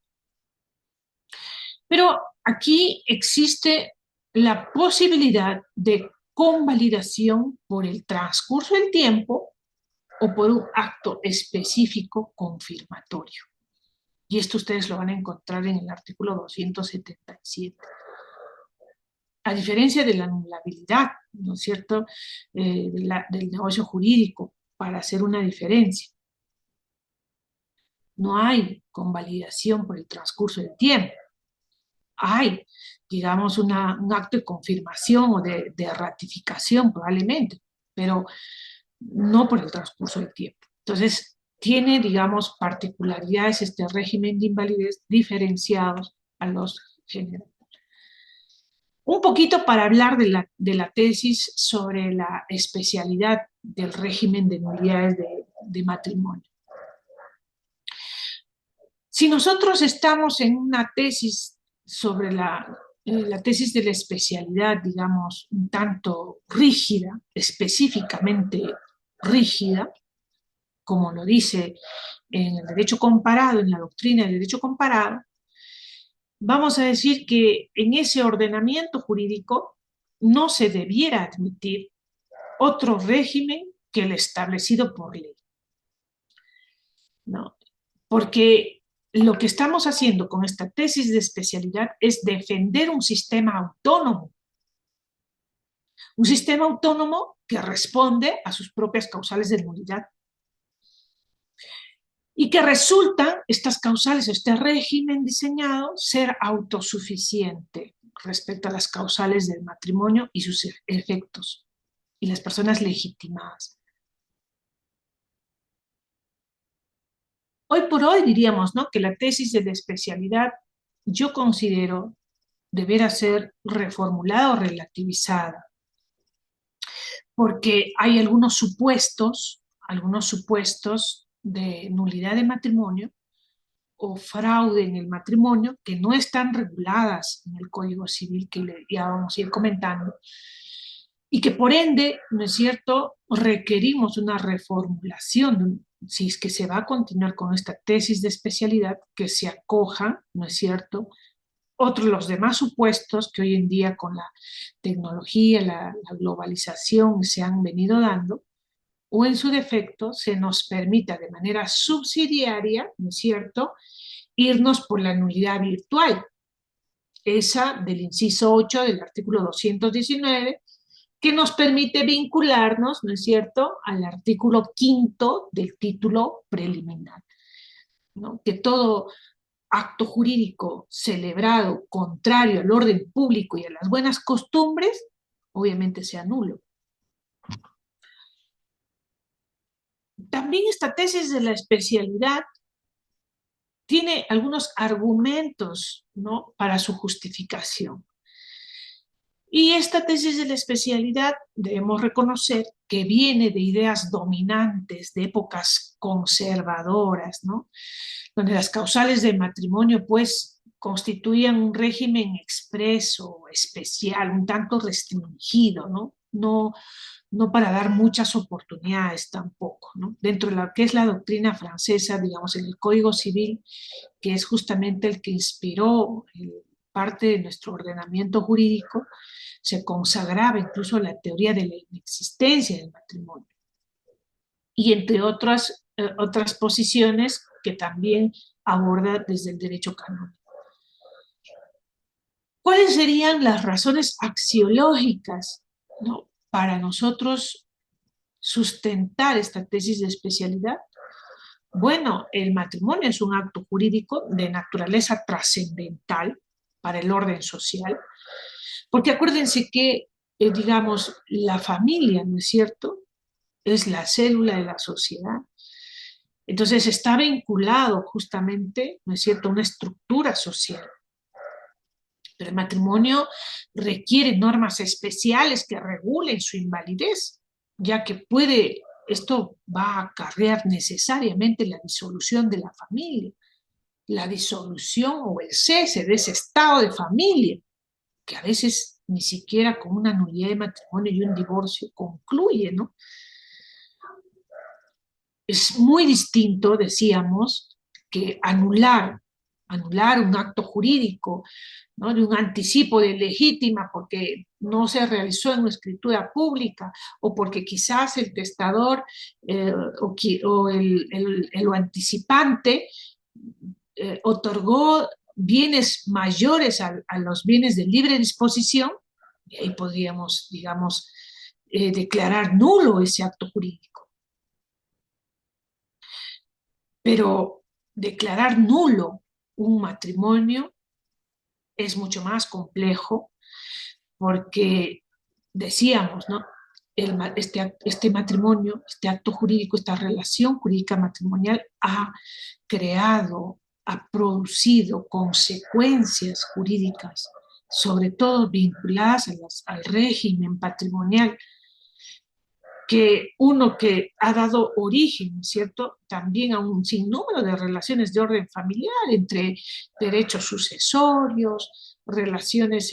pero Aquí existe la posibilidad de convalidación por el transcurso del tiempo o por un acto específico confirmatorio. Y esto ustedes lo van a encontrar en el artículo 277. A diferencia de la anulabilidad, ¿no es cierto?, del negocio jurídico, para hacer una diferencia. No hay convalidación por el transcurso del tiempo. Hay, digamos, un acto de confirmación o de ratificación probablemente, pero no por el transcurso del tiempo. Entonces, tiene, digamos, particularidades este régimen de invalidez diferenciados a los generales. Un poquito para hablar de la tesis sobre la especialidad del régimen de nulidades de matrimonio. Si nosotros estamos en una tesis sobre la tesis de la especialidad, digamos, un tanto rígida, específicamente rígida, como lo dice en el derecho comparado, en la doctrina del derecho comparado, vamos a decir que en ese ordenamiento jurídico no se debiera admitir otro régimen que el establecido por ley, ¿no? Porque lo que estamos haciendo con esta tesis de especialidad es defender un sistema autónomo que responde a sus propias causales de nulidad y que resultan estas causales, este régimen diseñado, ser autosuficiente respecto a las causales del matrimonio y sus efectos y las personas legitimadas. Hoy por hoy diríamos, ¿no?, que la tesis de la especialidad yo considero deberá ser reformulada o relativizada, porque hay algunos supuestos de nulidad de matrimonio o fraude en el matrimonio que no están reguladas en el Código Civil, que ya vamos a ir comentando, y que por ende, ¿no es cierto?, requerimos una reformulación, si es que se va a continuar con esta tesis de especialidad, que se acoja, ¿no es cierto?, los demás supuestos que hoy en día con la tecnología, la globalización se han venido dando, o en su defecto se nos permita de manera subsidiaria, ¿no es cierto?, irnos por la nulidad virtual, esa del inciso 8 del artículo 219, que nos permite vincularnos, ¿no es cierto?, al artículo 5 del título preliminar, ¿no?, que todo acto jurídico celebrado contrario al orden público y a las buenas costumbres, obviamente sea nulo. También esta tesis de la especialidad tiene algunos argumentos, ¿no?, para su justificación. Y esta tesis de la especialidad debemos reconocer que viene de ideas dominantes, de épocas conservadoras, ¿no?, donde las causales de matrimonio pues constituían un régimen expreso, especial, un tanto restringido, ¿no? No para dar muchas oportunidades tampoco, ¿no? Dentro de lo que es la doctrina francesa, digamos, en el Código Civil, que es justamente el que inspiró parte de nuestro ordenamiento jurídico, se consagraba incluso la teoría de la inexistencia del matrimonio. Y entre otras posiciones que también aborda desde el derecho canónico. ¿Cuáles serían las razones axiológicas, ¿no?, para nosotros sustentar esta tesis de especialidad? Bueno, el matrimonio es un acto jurídico de naturaleza trascendental para el orden social, porque acuérdense que, digamos, la familia, ¿no es cierto?, es la célula de la sociedad. Entonces está vinculado justamente, ¿no es cierto?, a una estructura social. Pero el matrimonio requiere normas especiales que regulen su invalidez, ya que esto va a acarrear necesariamente la disolución de la familia, la disolución o el cese de ese estado de familia, que a veces ni siquiera con una nulidad de matrimonio y un divorcio concluye, ¿no? Es muy distinto, decíamos, que anular anular un acto jurídico, ¿no? De un anticipo de legítima porque no se realizó en una escritura pública o porque quizás el testador o el anticipante otorgó bienes mayores a los bienes de libre disposición, y ahí podríamos, digamos, declarar nulo ese acto jurídico. Pero declarar nulo un matrimonio es mucho más complejo porque decíamos, ¿no? Este matrimonio, este acto jurídico, esta relación jurídica matrimonial ha producido consecuencias jurídicas, sobre todo vinculadas al régimen patrimonial, que uno que ha dado origen, ¿cierto?, también a un sinnúmero de relaciones de orden familiar, entre derechos sucesorios, relaciones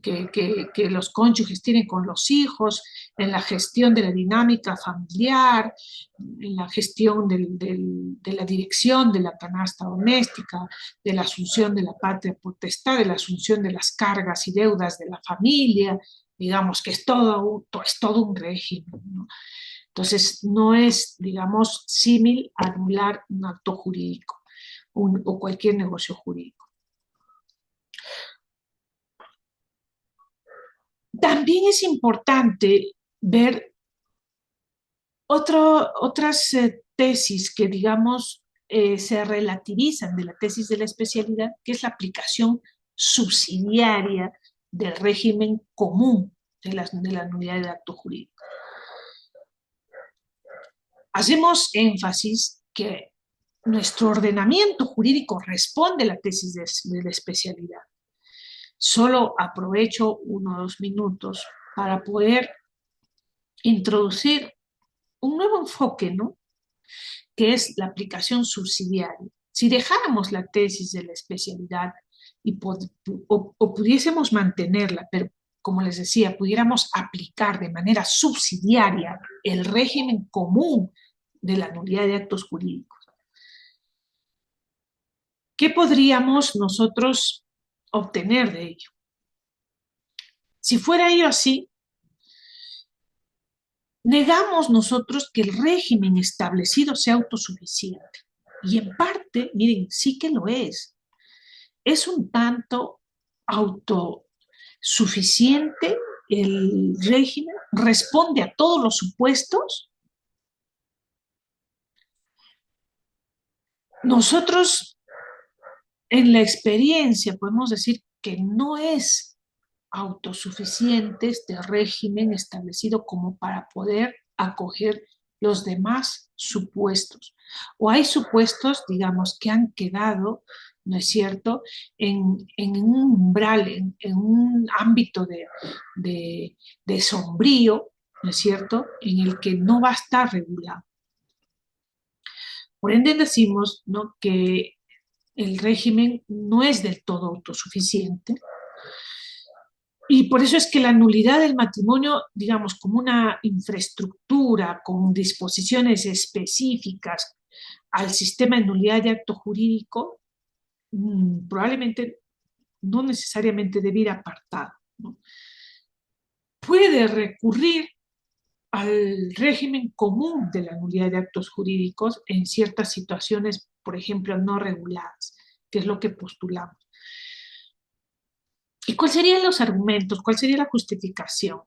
que los cónyuges tienen con los hijos, en la gestión de la dinámica familiar, en la gestión de la dirección de la canasta doméstica, de la asunción de la patria potestad, de la asunción de las cargas y deudas de la familia, digamos que es todo un régimen, ¿no? Entonces, no es, digamos, símil a anular un acto jurídico o cualquier negocio jurídico. También es importante ver otras tesis que, digamos, se relativizan de la tesis de la especialidad, que es la aplicación subsidiaria del régimen común de la nulidad de acto jurídico. Hacemos énfasis que nuestro ordenamiento jurídico responde a la tesis de la especialidad. Solo aprovecho 1 o 2 minutos para poder introducir un nuevo enfoque, ¿no?, que es la aplicación subsidiaria. Si dejáramos la tesis de la especialidad o pudiésemos mantenerla, pero como les decía, pudiéramos aplicar de manera subsidiaria el régimen común de la nulidad de actos jurídicos, ¿qué podríamos nosotros obtener de ello? Si fuera ello así, negamos nosotros que el régimen establecido sea autosuficiente. Y en parte, miren, sí que lo es. Es un tanto autosuficiente el régimen, responde a todos los supuestos. Nosotros, en la experiencia, podemos decir que no es autosuficiente este régimen establecido como para poder acoger los demás supuestos. O hay supuestos, digamos, que han quedado, ¿no es cierto?, en un umbral, en un ámbito de sombrío, ¿no es cierto?, en el que no va a estar regulado. Por ende decimos, ¿no?, que el régimen no es del todo autosuficiente, y por eso es que la nulidad del matrimonio, digamos, como una infraestructura con disposiciones específicas al sistema de nulidad de acto jurídico, probablemente no necesariamente debe ir apartado, ¿no? Puede recurrir al régimen común de la nulidad de actos jurídicos en ciertas situaciones, por ejemplo, no reguladas, que es lo que postulamos. ¿Y cuáles serían los argumentos? ¿Cuál sería la justificación?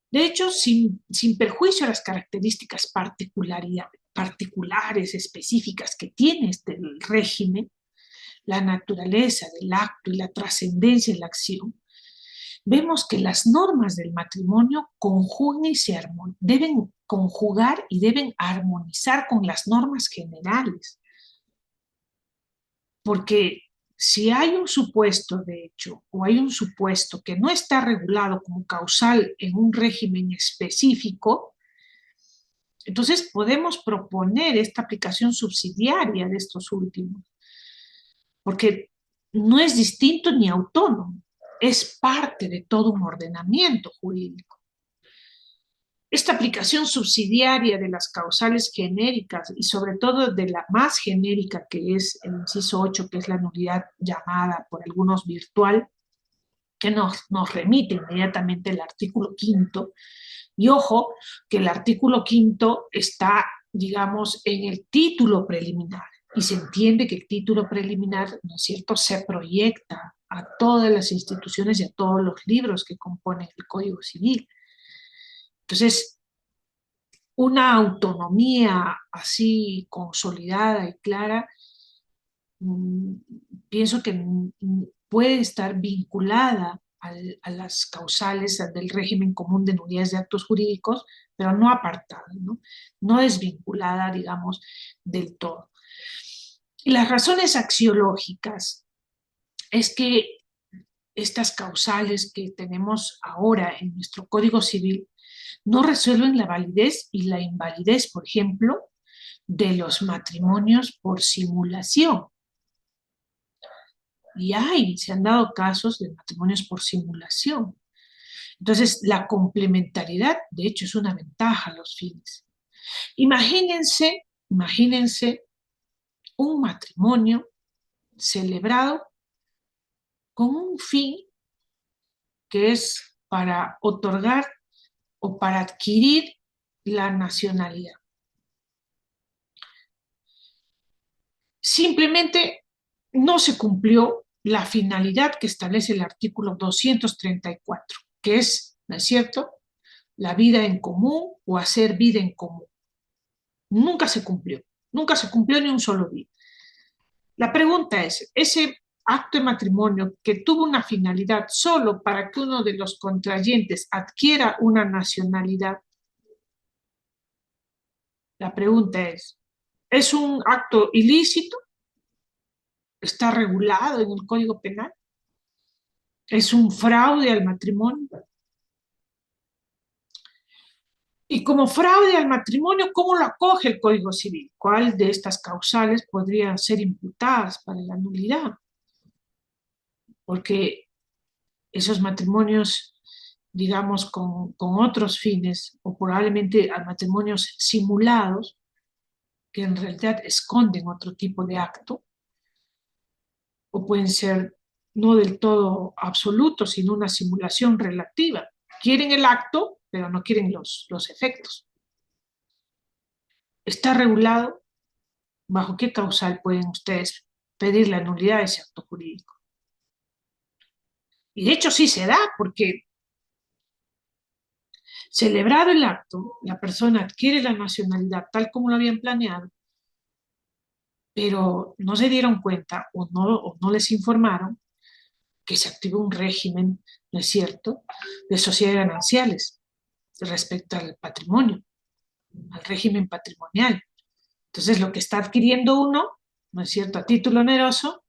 De hecho, sin perjuicio a las características particulares, específicas que tiene este régimen, la naturaleza del acto y la trascendencia de la acción, vemos que las normas del matrimonio deben conjugar y deben armonizar con las normas generales. Porque si hay un supuesto, de hecho, o hay un supuesto que no está regulado como causal en un régimen específico, entonces podemos proponer esta aplicación subsidiaria de estos últimos, porque no es distinto ni autónomo, es parte de todo un ordenamiento jurídico. Esta aplicación subsidiaria de las causales genéricas y sobre todo de la más genérica que es el inciso 8, que es la nulidad llamada por algunos virtual, que nos remite inmediatamente al artículo quinto. Y ojo, que el artículo quinto está, digamos, en el título preliminar. Y se entiende que el título preliminar, ¿no es cierto?, se proyecta a todas las instituciones y a todos los libros que componen el Código Civil. Entonces, una autonomía así consolidada y clara, mmm, pienso que puede estar vinculada a las causales del régimen común de nulidades de actos jurídicos, pero no apartada, ¿no? No desvinculada, digamos, del todo. Y las razones axiológicas es que estas causales que tenemos ahora en nuestro Código Civil no resuelven la validez y la invalidez, por ejemplo, de los matrimonios por simulación. Y se han dado casos de matrimonios por simulación. Entonces, la complementariedad, de hecho, es una ventaja a los fines. Imagínense un matrimonio celebrado con un fin que es para otorgar o para adquirir la nacionalidad. Simplemente no se cumplió la finalidad que establece el artículo 234, que es, ¿no es cierto?, la vida en común o hacer vida en común. Nunca se cumplió ni un solo día. La pregunta es, ese acto de matrimonio que tuvo una finalidad solo para que uno de los contrayentes adquiera una nacionalidad, la pregunta ¿es un acto ilícito? ¿Está regulado en el Código Penal? ¿Es un fraude al matrimonio? Y como fraude al matrimonio, ¿cómo lo acoge el Código Civil? ¿Cuál de estas causales podrían ser imputadas para la nulidad? Porque esos matrimonios, digamos, con otros fines, o probablemente a matrimonios simulados, que en realidad esconden otro tipo de acto, o pueden ser no del todo absolutos, sino una simulación relativa. Quieren el acto, pero no quieren los efectos. ¿Está regulado? ¿Bajo qué causal pueden ustedes pedir la nulidad de ese acto jurídico? Y de hecho sí se da, porque celebrado el acto, la persona adquiere la nacionalidad tal como lo habían planeado, pero no se dieron cuenta o no les informaron que se activó un régimen, ¿no es cierto?, de sociedades gananciales respecto al patrimonio, al régimen patrimonial. Entonces, lo que está adquiriendo uno, ¿no es cierto?, a título oneroso,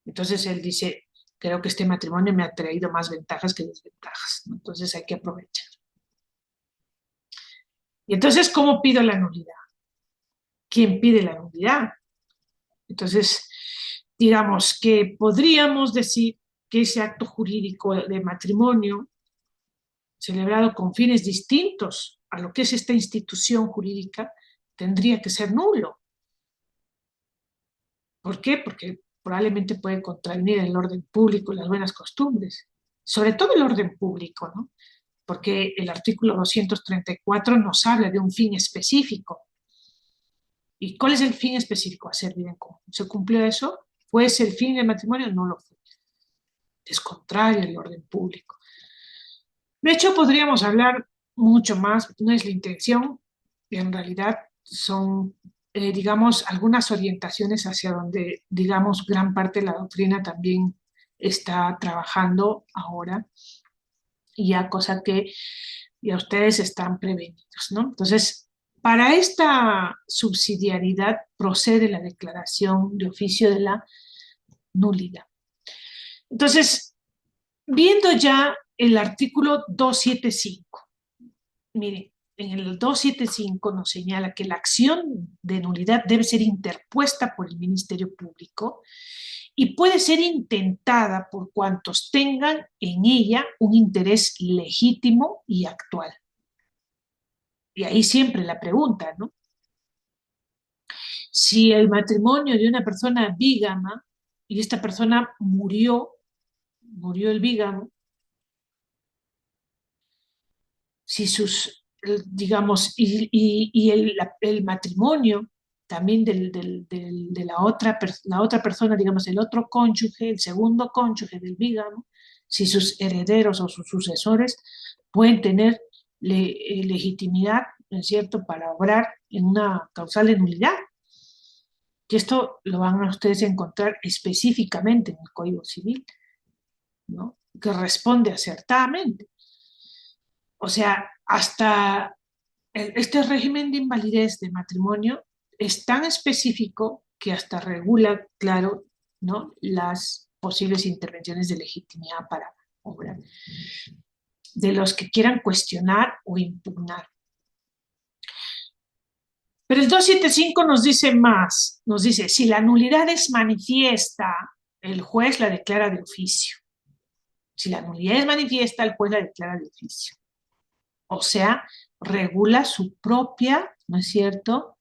entonces él dice, creo que este matrimonio me ha traído más ventajas que desventajas, ¿no? Entonces hay que aprovechar. Y entonces, ¿cómo pido la nulidad? ¿Quién pide la nulidad? Entonces, digamos que podríamos decir que ese acto jurídico de matrimonio, celebrado con fines distintos a lo que es esta institución jurídica, tendría que ser nulo. ¿Por qué? Porque probablemente puede contravenir el orden público y las buenas costumbres, sobre todo el orden público, ¿no? Porque el artículo 234 nos habla de un fin específico. ¿Y cuál es el fin específico? Hacer vida en común. ¿Se cumplió eso? ¿Fue ese el fin del matrimonio? No lo fue. Es contrario al orden público. De hecho, podríamos hablar mucho más, no es la intención, en realidad son, digamos, algunas orientaciones hacia donde, digamos, gran parte de la doctrina también está trabajando ahora, y ya cosa que ya ustedes están prevenidos, ¿no? Entonces, para esta subsidiariedad procede la declaración de oficio de la nulidad. Entonces, viendo ya el artículo 275, miren, en el 275 nos señala que la acción de nulidad debe ser interpuesta por el Ministerio Público y puede ser intentada por cuantos tengan en ella un interés legítimo y actual. Y ahí siempre la pregunta, ¿no? Si el matrimonio de una persona bígama y esta persona murió el bígamo, si sus, digamos, y el matrimonio también de la otra persona, digamos, el otro cónyuge, el segundo cónyuge del bígamo, si sus herederos o sus sucesores pueden tener legitimidad, ¿no es cierto?, para obrar en una causal de nulidad. Que esto lo van a ustedes a encontrar específicamente en el Código Civil, ¿no? Que responde acertadamente. O sea, hasta este régimen de invalidez de matrimonio es tan específico que hasta regula, claro, ¿no?, las posibles intervenciones de legitimidad para obrar, de los que quieran cuestionar o impugnar. Pero el 275 nos dice más, nos dice, si la nulidad es manifiesta, el juez la declara de oficio. Si la nulidad es manifiesta, el juez la declara de oficio. O sea, regula su propia, ¿no es cierto?,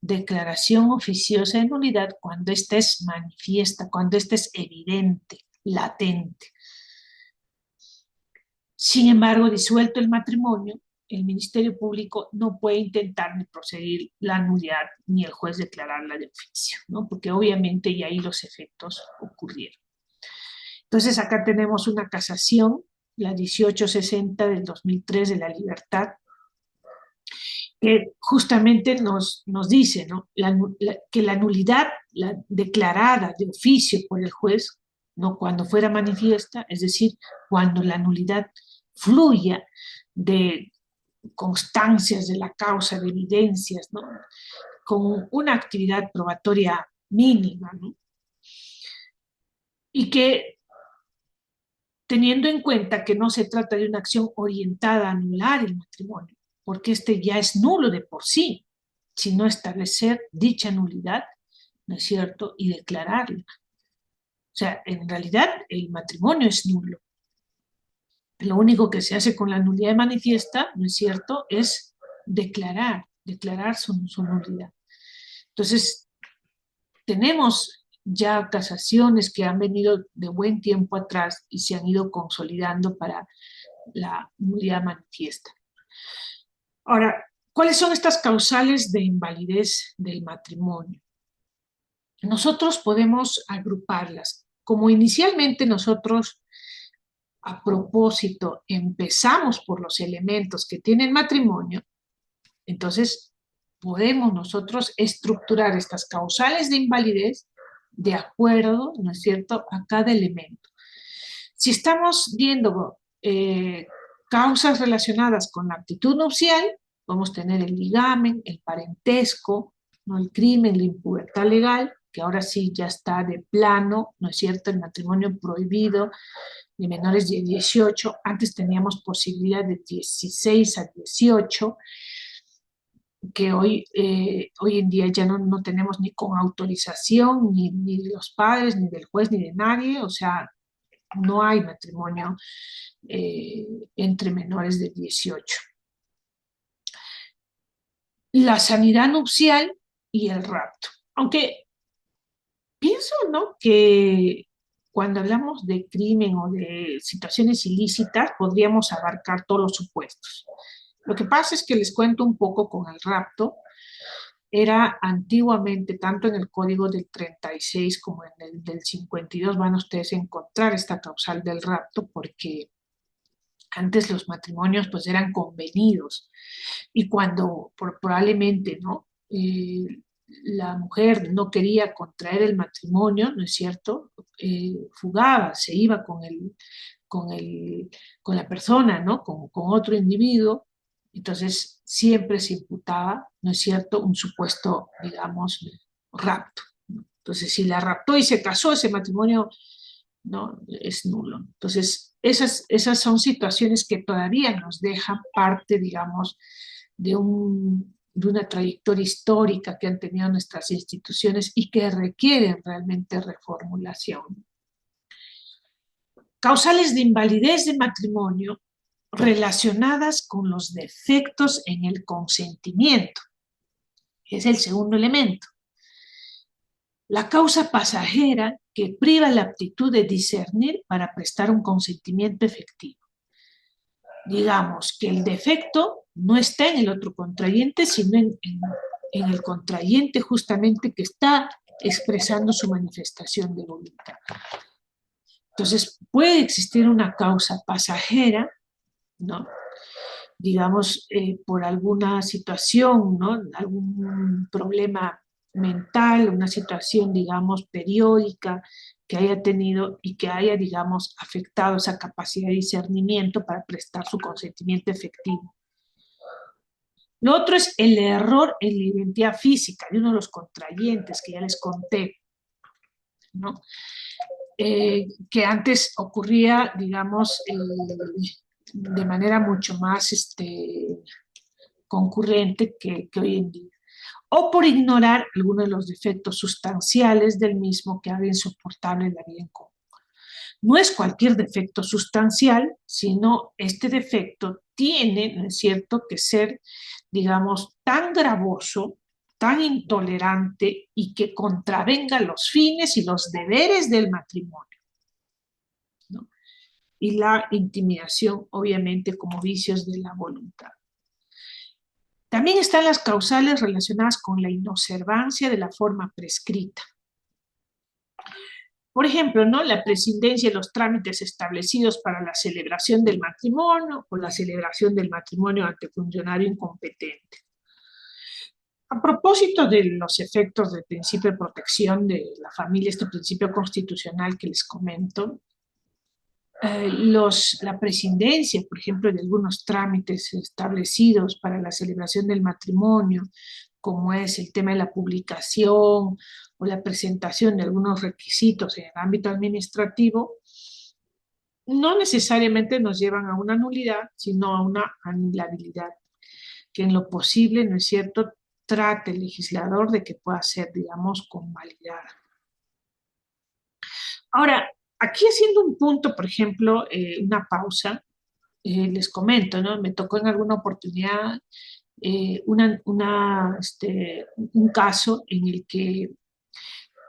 declaración oficiosa de nulidad cuando ésta es manifiesta, cuando ésta es evidente, latente. Sin embargo, disuelto el matrimonio, el Ministerio Público no puede intentar ni proceder la nulidad ni el juez declararla de oficio, ¿no? Porque obviamente ya ahí los efectos ocurrieron. Entonces acá tenemos una casación, la 1860 del 2003 de la Libertad, que justamente nos dice, ¿no?, que la nulidad declarada de oficio por el juez, ¿no?, cuando fuera manifiesta, es decir, cuando la nulidad fluya de constancias de la causa, de evidencias, ¿no?, con una actividad probatoria mínima, ¿no?, y que teniendo en cuenta que no se trata de una acción orientada a anular el matrimonio, porque este ya es nulo de por sí, sino establecer dicha nulidad, ¿no es cierto?, y declararla. O sea, en realidad el matrimonio es nulo. Lo único que se hace con la nulidad manifiesta, ¿no es cierto?, es declarar su nulidad. Entonces, tenemos ya casaciones que han venido de buen tiempo atrás y se han ido consolidando para la nulidad manifiesta. Ahora, ¿cuáles son estas causales de invalidez del matrimonio? Nosotros podemos agruparlas. Como inicialmente nosotros, a propósito, empezamos por los elementos que tienen matrimonio, entonces podemos nosotros estructurar estas causales de invalidez de acuerdo, ¿no es cierto?, a cada elemento. Si estamos viendo causas relacionadas con la actitud nupcial, podemos tener el ligamen, el parentesco, ¿no?, el crimen, la impubertad legal, que ahora sí ya está de plano, ¿no es cierto?, el matrimonio prohibido de menores de 18, antes teníamos posibilidad de 16 a 18, que hoy en día ya no tenemos ni con autorización, ni de los padres, ni del juez, ni de nadie, o sea, no hay matrimonio entre menores de 18. La sanidad nupcial y el rapto. Aunque pienso, ¿no?, que cuando hablamos de crimen o de situaciones ilícitas, podríamos abarcar todos los supuestos. Lo que pasa es que les cuento un poco con el rapto. Era antiguamente, tanto en el Código del 36 como en el del 52, van ustedes a encontrar esta causal del rapto, porque antes los matrimonios pues eran convenidos, y cuando probablemente, ¿no?, la mujer no quería contraer el matrimonio, ¿no es cierto?, fugaba, se iba con la persona, ¿no?, con otro individuo. Entonces siempre se imputaba, ¿no es cierto?, un supuesto, digamos, rapto, ¿no? Entonces, si la raptó y se casó, ese matrimonio, ¿no?, es nulo. Entonces, esas son situaciones que todavía nos dejan parte, digamos, de una trayectoria histórica que han tenido nuestras instituciones y que requieren realmente reformulación. Causales de invalidez de matrimonio relacionadas con los defectos en el consentimiento. Es el segundo elemento. La causa pasajera que priva la aptitud de discernir para prestar un consentimiento efectivo. Digamos que el defecto no está en el otro contrayente, sino en el contrayente justamente que está expresando su manifestación de voluntad. Entonces, puede existir una causa pasajera, ¿no? Digamos, por alguna situación, ¿no? Algún problema mental, una situación, digamos, periódica que haya tenido y que haya, digamos, afectado esa capacidad de discernimiento para prestar su consentimiento efectivo. Lo otro es el error en la identidad física de uno de los contrayentes que ya les conté, ¿no? Que antes ocurría, digamos, de manera mucho más concurrente que hoy en día. O por ignorar algunos de los defectos sustanciales del mismo que haga insoportable la vida en común. No es cualquier defecto sustancial, sino este defecto tiene, ¿no es cierto?, que ser, digamos, tan gravoso, tan intolerante y que contravenga los fines y los deberes del matrimonio, ¿no? Y la intimidación, obviamente, como vicios de la voluntad. También están las causales relacionadas con la inobservancia de la forma prescrita. Por ejemplo, ¿no?, la prescindencia de los trámites establecidos para la celebración del matrimonio o la celebración del matrimonio ante funcionario incompetente. A propósito de los efectos del principio de protección de la familia, este principio constitucional que les comento, la prescindencia, por ejemplo, de algunos trámites establecidos para la celebración del matrimonio, como es el tema de la publicación o la presentación de algunos requisitos en el ámbito administrativo, no necesariamente nos llevan a una nulidad, sino a una anulabilidad, que en lo posible, ¿no es cierto?, trate el legislador de que pueda ser, digamos, convalidada. Ahora, aquí haciendo un punto, por ejemplo, una pausa, les comento, ¿no? Me tocó en alguna oportunidad un caso en el que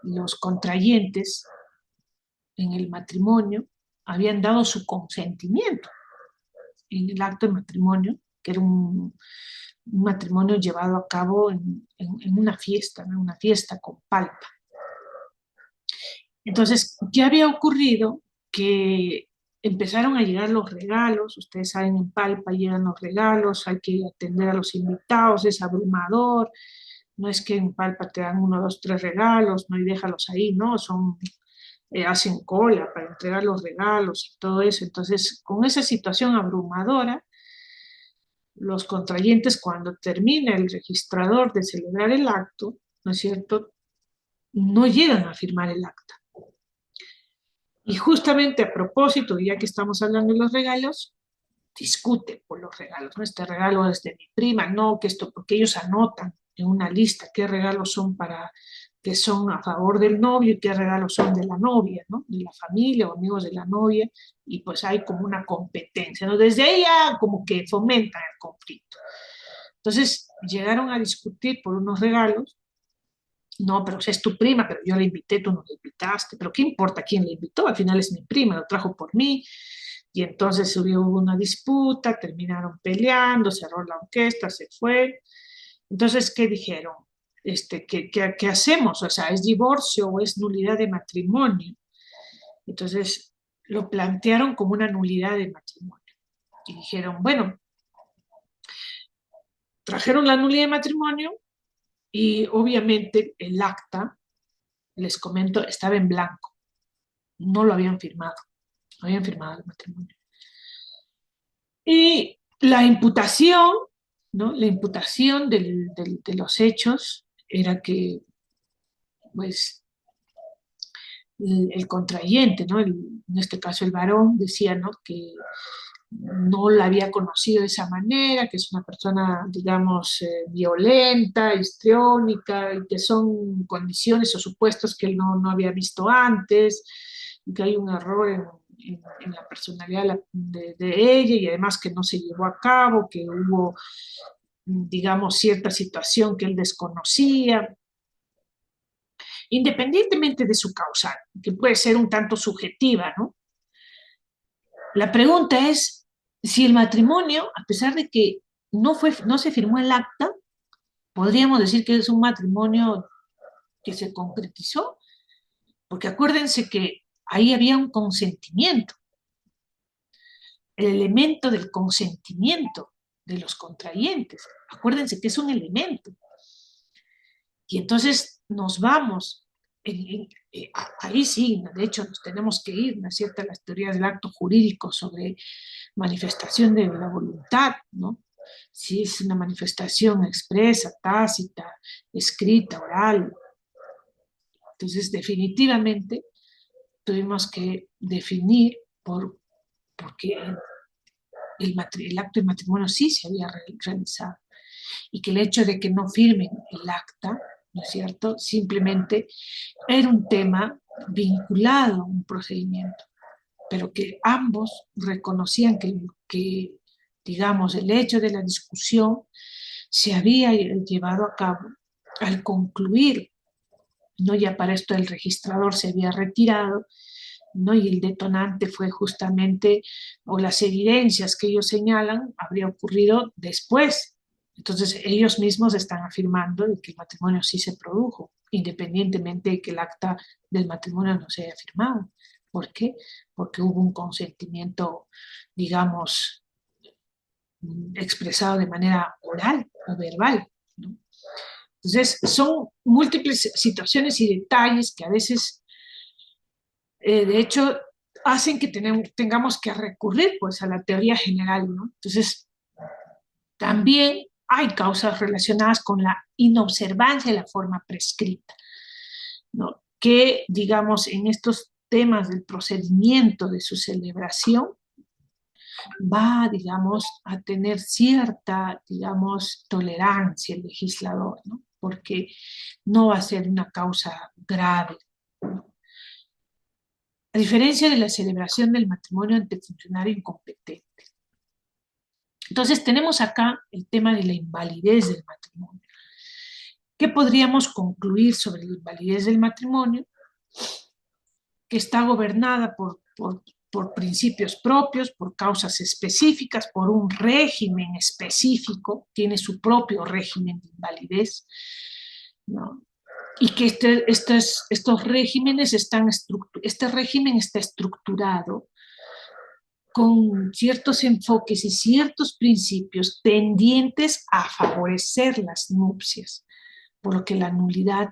los contrayentes en el matrimonio habían dado su consentimiento en el acto de matrimonio, que era un matrimonio llevado a cabo en una fiesta, ¿no?, una fiesta con palpa. Entonces, ¿qué había ocurrido? Que empezaron a llegar los regalos, ustedes saben, en Palpa llegan los regalos, hay que atender a los invitados, es abrumador, no es que en Palpa te dan 1, 2, 3 regalos, no, y déjalos ahí, no, hacen cola para entregar los regalos y todo eso. Entonces, con esa situación abrumadora, los contrayentes, cuando termina el registrador de celebrar el acto, ¿no es cierto?, no llegan a firmar el acta. Y justamente a propósito, ya que estamos hablando de los regalos, discuten por los regalos, ¿no? Este regalo es de mi prima, no, que esto, porque ellos anotan en una lista qué regalos son que son a favor del novio y qué regalos son de la novia, ¿no?, de la familia o amigos de la novia, y pues hay como una competencia, ¿no? Desde ahí ya como que fomentan el conflicto. Entonces llegaron a discutir por unos regalos. No, pero es tu prima, pero yo la invité, tú no la invitaste, pero ¿qué importa quién la invitó? Al final es mi prima, lo trajo por mí, y entonces hubo una disputa, terminaron peleando, cerró la orquesta, se fue. Entonces, ¿qué dijeron? ¿Qué hacemos? O sea, ¿es divorcio o es nulidad de matrimonio? Entonces, lo plantearon como una nulidad de matrimonio. Y dijeron, bueno, trajeron la nulidad de matrimonio y obviamente el acta, les comento, estaba en blanco. No lo habían firmado. No habían firmado el matrimonio. Y la imputación, ¿no?, la imputación de los hechos era que, pues, el contrayente, ¿no?, en este caso el varón, decía, ¿no?, que no la había conocido de esa manera, que es una persona, digamos, violenta, histriónica, y que son condiciones o supuestos que él no había visto antes, y que hay un error en la personalidad de ella, y además que no se llevó a cabo, que hubo, digamos, cierta situación que él desconocía, independientemente de su causa, que puede ser un tanto subjetiva, ¿no? La pregunta es si el matrimonio, a pesar de que no se firmó el acta, podríamos decir que es un matrimonio que se concretizó, porque acuérdense que ahí había un consentimiento, el elemento del consentimiento de los contrayentes. Acuérdense que es un elemento. Y entonces nos vamos, ahí sí, de hecho nos tenemos que ir, ¿no es cierto?, a las teorías del acto jurídico sobre manifestación de la voluntad, ¿no? Si es una manifestación expresa, tácita, escrita, oral. Entonces, definitivamente, tuvimos que definir porque el acto de matrimonio sí se había realizado, y que el hecho de que no firmen el acta, ¿no es cierto?, simplemente era un tema vinculado a un procedimiento, pero que ambos reconocían que, digamos, el hecho de la discusión se había llevado a cabo al concluir, ¿no? Ya para esto el registrador se había retirado, ¿no? Y el detonante fue justamente, o las evidencias que ellos señalan, habría ocurrido después. Entonces ellos mismos están afirmando de que el matrimonio sí se produjo, independientemente de que el acta del matrimonio no se haya firmado. ¿Por qué? Porque hubo un consentimiento, digamos, expresado de manera oral o verbal, ¿no? Entonces, son múltiples situaciones y detalles que a veces, de hecho, hacen que tengamos que recurrir pues, a la teoría general, ¿no? Entonces, también hay causas relacionadas con la inobservancia de la forma prescrita, ¿no? Que, digamos, en estos temas del procedimiento de su celebración, va, digamos, a tener cierta, digamos, tolerancia el legislador, ¿no? Porque no va a ser una causa grave, ¿no? A diferencia de la celebración del matrimonio ante funcionario incompetente. Entonces tenemos acá el tema de la invalidez del matrimonio. ¿Qué podríamos concluir sobre la invalidez del matrimonio? Que está gobernada por principios propios, por causas específicas, por un régimen específico, tiene su propio régimen de invalidez, ¿no? Y que estos regímenes este régimen está estructurado con ciertos enfoques y ciertos principios tendientes a favorecer las nupcias, por lo que la nulidad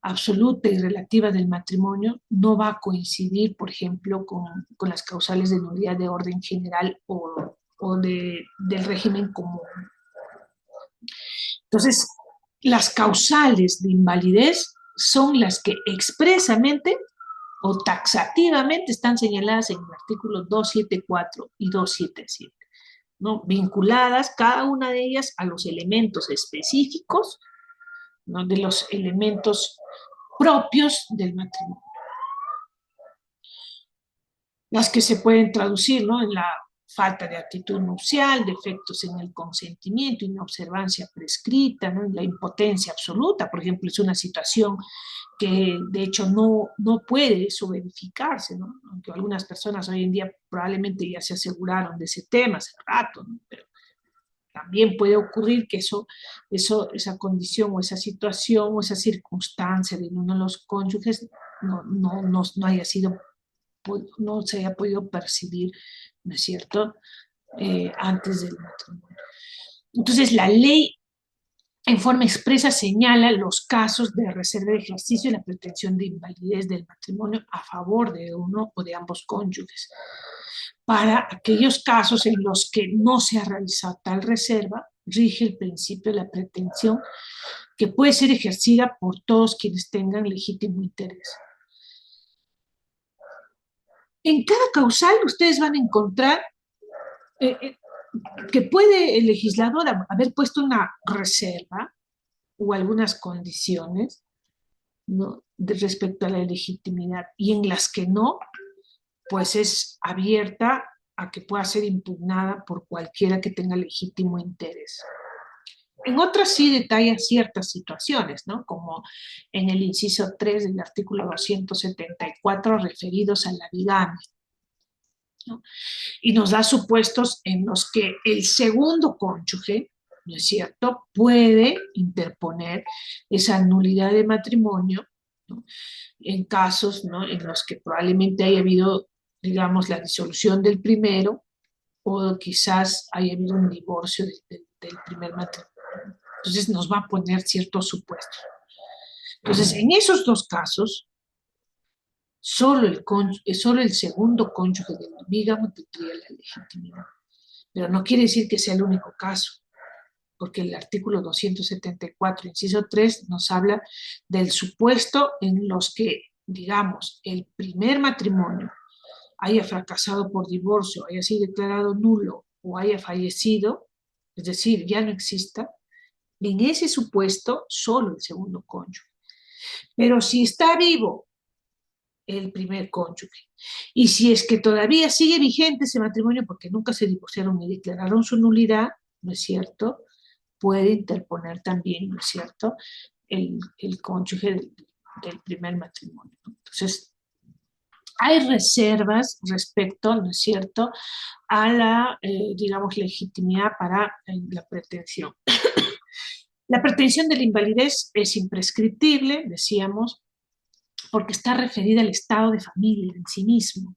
absoluta y relativa del matrimonio no va a coincidir, por ejemplo, con las causales de nulidad de orden general o del régimen común. Entonces, las causales de invalidez son las que expresamente o taxativamente están señaladas en el artículo 274 y 277, ¿no? Vinculadas cada una de ellas a los elementos específicos, ¿no? De los elementos propios del matrimonio. Las que se pueden traducir, ¿no?, en la falta de actitud nupcial, defectos en el consentimiento, inobservancia prescrita, ¿no?, en la impotencia absoluta, por ejemplo, es una situación que de hecho no puede eso verificarse, ¿no? Aunque algunas personas hoy en día probablemente ya se aseguraron de ese tema hace rato, ¿no? Pero también puede ocurrir que esa condición o esa situación o esa circunstancia de uno de los cónyuges no haya sido, no se haya podido percibir, ¿no es cierto?, antes del matrimonio. Entonces, la ley en forma expresa señala los casos de reserva de ejercicio y la pretensión de invalidez del matrimonio a favor de uno o de ambos cónyuges. Para aquellos casos en los que no se ha realizado tal reserva, rige el principio de la pretensión que puede ser ejercida por todos quienes tengan legítimo interés. En cada causal ustedes van a encontrar que puede el legislador haber puesto una reserva o algunas condiciones, ¿no?, respecto a la legitimidad, y en las que no, pues es abierta a que pueda ser impugnada por cualquiera que tenga legítimo interés. En otras sí detalla ciertas situaciones, ¿no? Como en el inciso 3 del artículo 274 referidos a la bigamia, ¿no? Y nos da supuestos en los que el segundo cónyuge, ¿no es cierto?, puede interponer esa nulidad de matrimonio, ¿no?, en casos, ¿no?, en los que probablemente haya habido, digamos, la disolución del primero o quizás haya habido un divorcio del primer matrimonio. Entonces nos va a poner ciertos supuestos. Entonces, en esos dos casos, solo el segundo cónyuge del bígamo tendría la legitimidad. Pero no quiere decir que sea el único caso, porque el artículo 274, inciso 3, nos habla del supuesto en los que, digamos, el primer matrimonio haya fracasado por divorcio, haya sido declarado nulo o haya fallecido, es decir, ya no exista. En ese supuesto, solo el segundo cónyuge. Pero si está vivo el primer cónyuge, y si es que todavía sigue vigente ese matrimonio porque nunca se divorciaron ni declararon su nulidad, ¿no es cierto?, puede interponer también, ¿no es cierto?, el cónyuge del primer matrimonio. Entonces, hay reservas respecto, ¿no es cierto?, a la, digamos, legitimidad para la pretensión. La pretensión de la invalidez es imprescriptible, decíamos, porque está referida al estado de familia en sí mismo,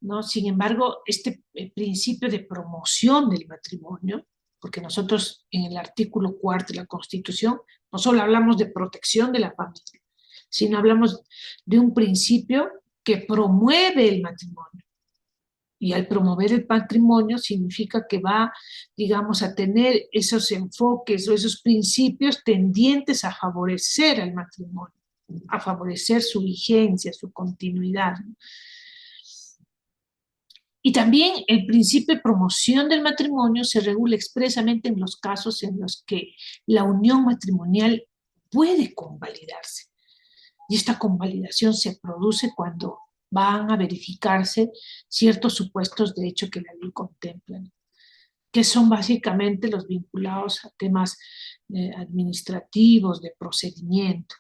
¿no? Sin embargo, este principio de promoción del matrimonio, porque nosotros en el artículo 4 de la Constitución no solo hablamos de protección de la familia, sino hablamos de un principio que promueve el matrimonio. Y al promover el matrimonio significa que va, digamos, a tener esos enfoques o esos principios tendientes a favorecer al matrimonio, a favorecer su vigencia, su continuidad. Y también el principio de promoción del matrimonio se regula expresamente en los casos en los que la unión matrimonial puede convalidarse. Y esta convalidación se produce cuando van a verificarse ciertos supuestos de hecho que la ley contempla, ¿no?, que son básicamente los vinculados a temas administrativos, de procedimiento.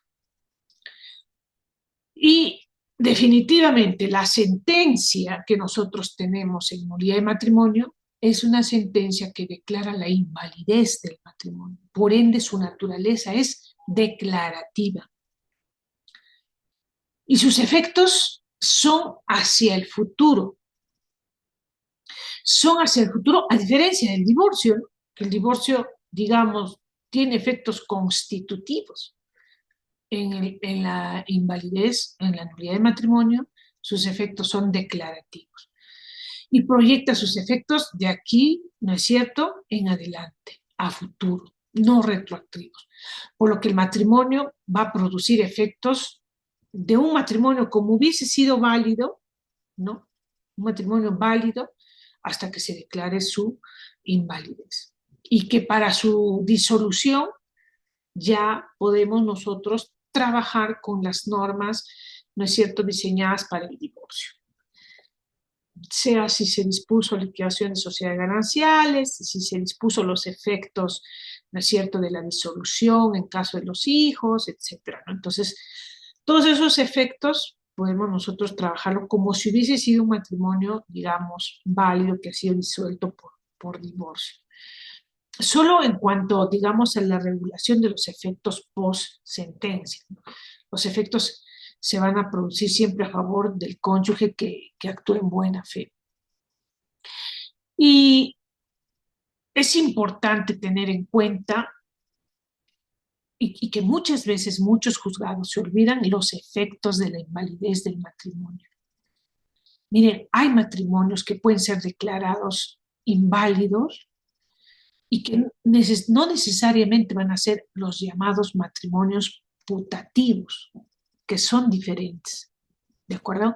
Y definitivamente la sentencia que nosotros tenemos en nulidad de matrimonio es una sentencia que declara la invalidez del matrimonio. Por ende, su naturaleza es declarativa. Y sus efectos son hacia el futuro. Son hacia el futuro, a diferencia del divorcio, ¿no?, que el divorcio, digamos, tiene efectos constitutivos. En la invalidez, en la nulidad de matrimonio, sus efectos son declarativos. Y proyecta sus efectos de aquí, ¿no es cierto?, en adelante, a futuro, no retroactivos. Por lo que el matrimonio va a producir efectos de un matrimonio como hubiese sido válido, ¿no?, un matrimonio válido hasta que se declare su invalidez. Y que para su disolución ya podemos nosotros trabajar con las normas, ¿no es cierto?, diseñadas para el divorcio. Sea si se dispuso liquidación de sociedades gananciales, si se dispuso los efectos, ¿no es cierto?, de la disolución en caso de los hijos, etcétera, ¿no? Entonces, todos esos efectos podemos nosotros trabajarlo como si hubiese sido un matrimonio, digamos, válido que ha sido disuelto por divorcio. Solo en cuanto, digamos, a la regulación de los efectos post-sentencia, ¿no? Los efectos se van a producir siempre a favor del cónyuge que actúe en buena fe. Y es importante tener en cuenta y que muchas veces muchos juzgados se olvidan los efectos de la invalidez del matrimonio. Miren, hay matrimonios que pueden ser declarados inválidos y que no necesariamente van a ser los llamados matrimonios putativos, que son diferentes, ¿de acuerdo?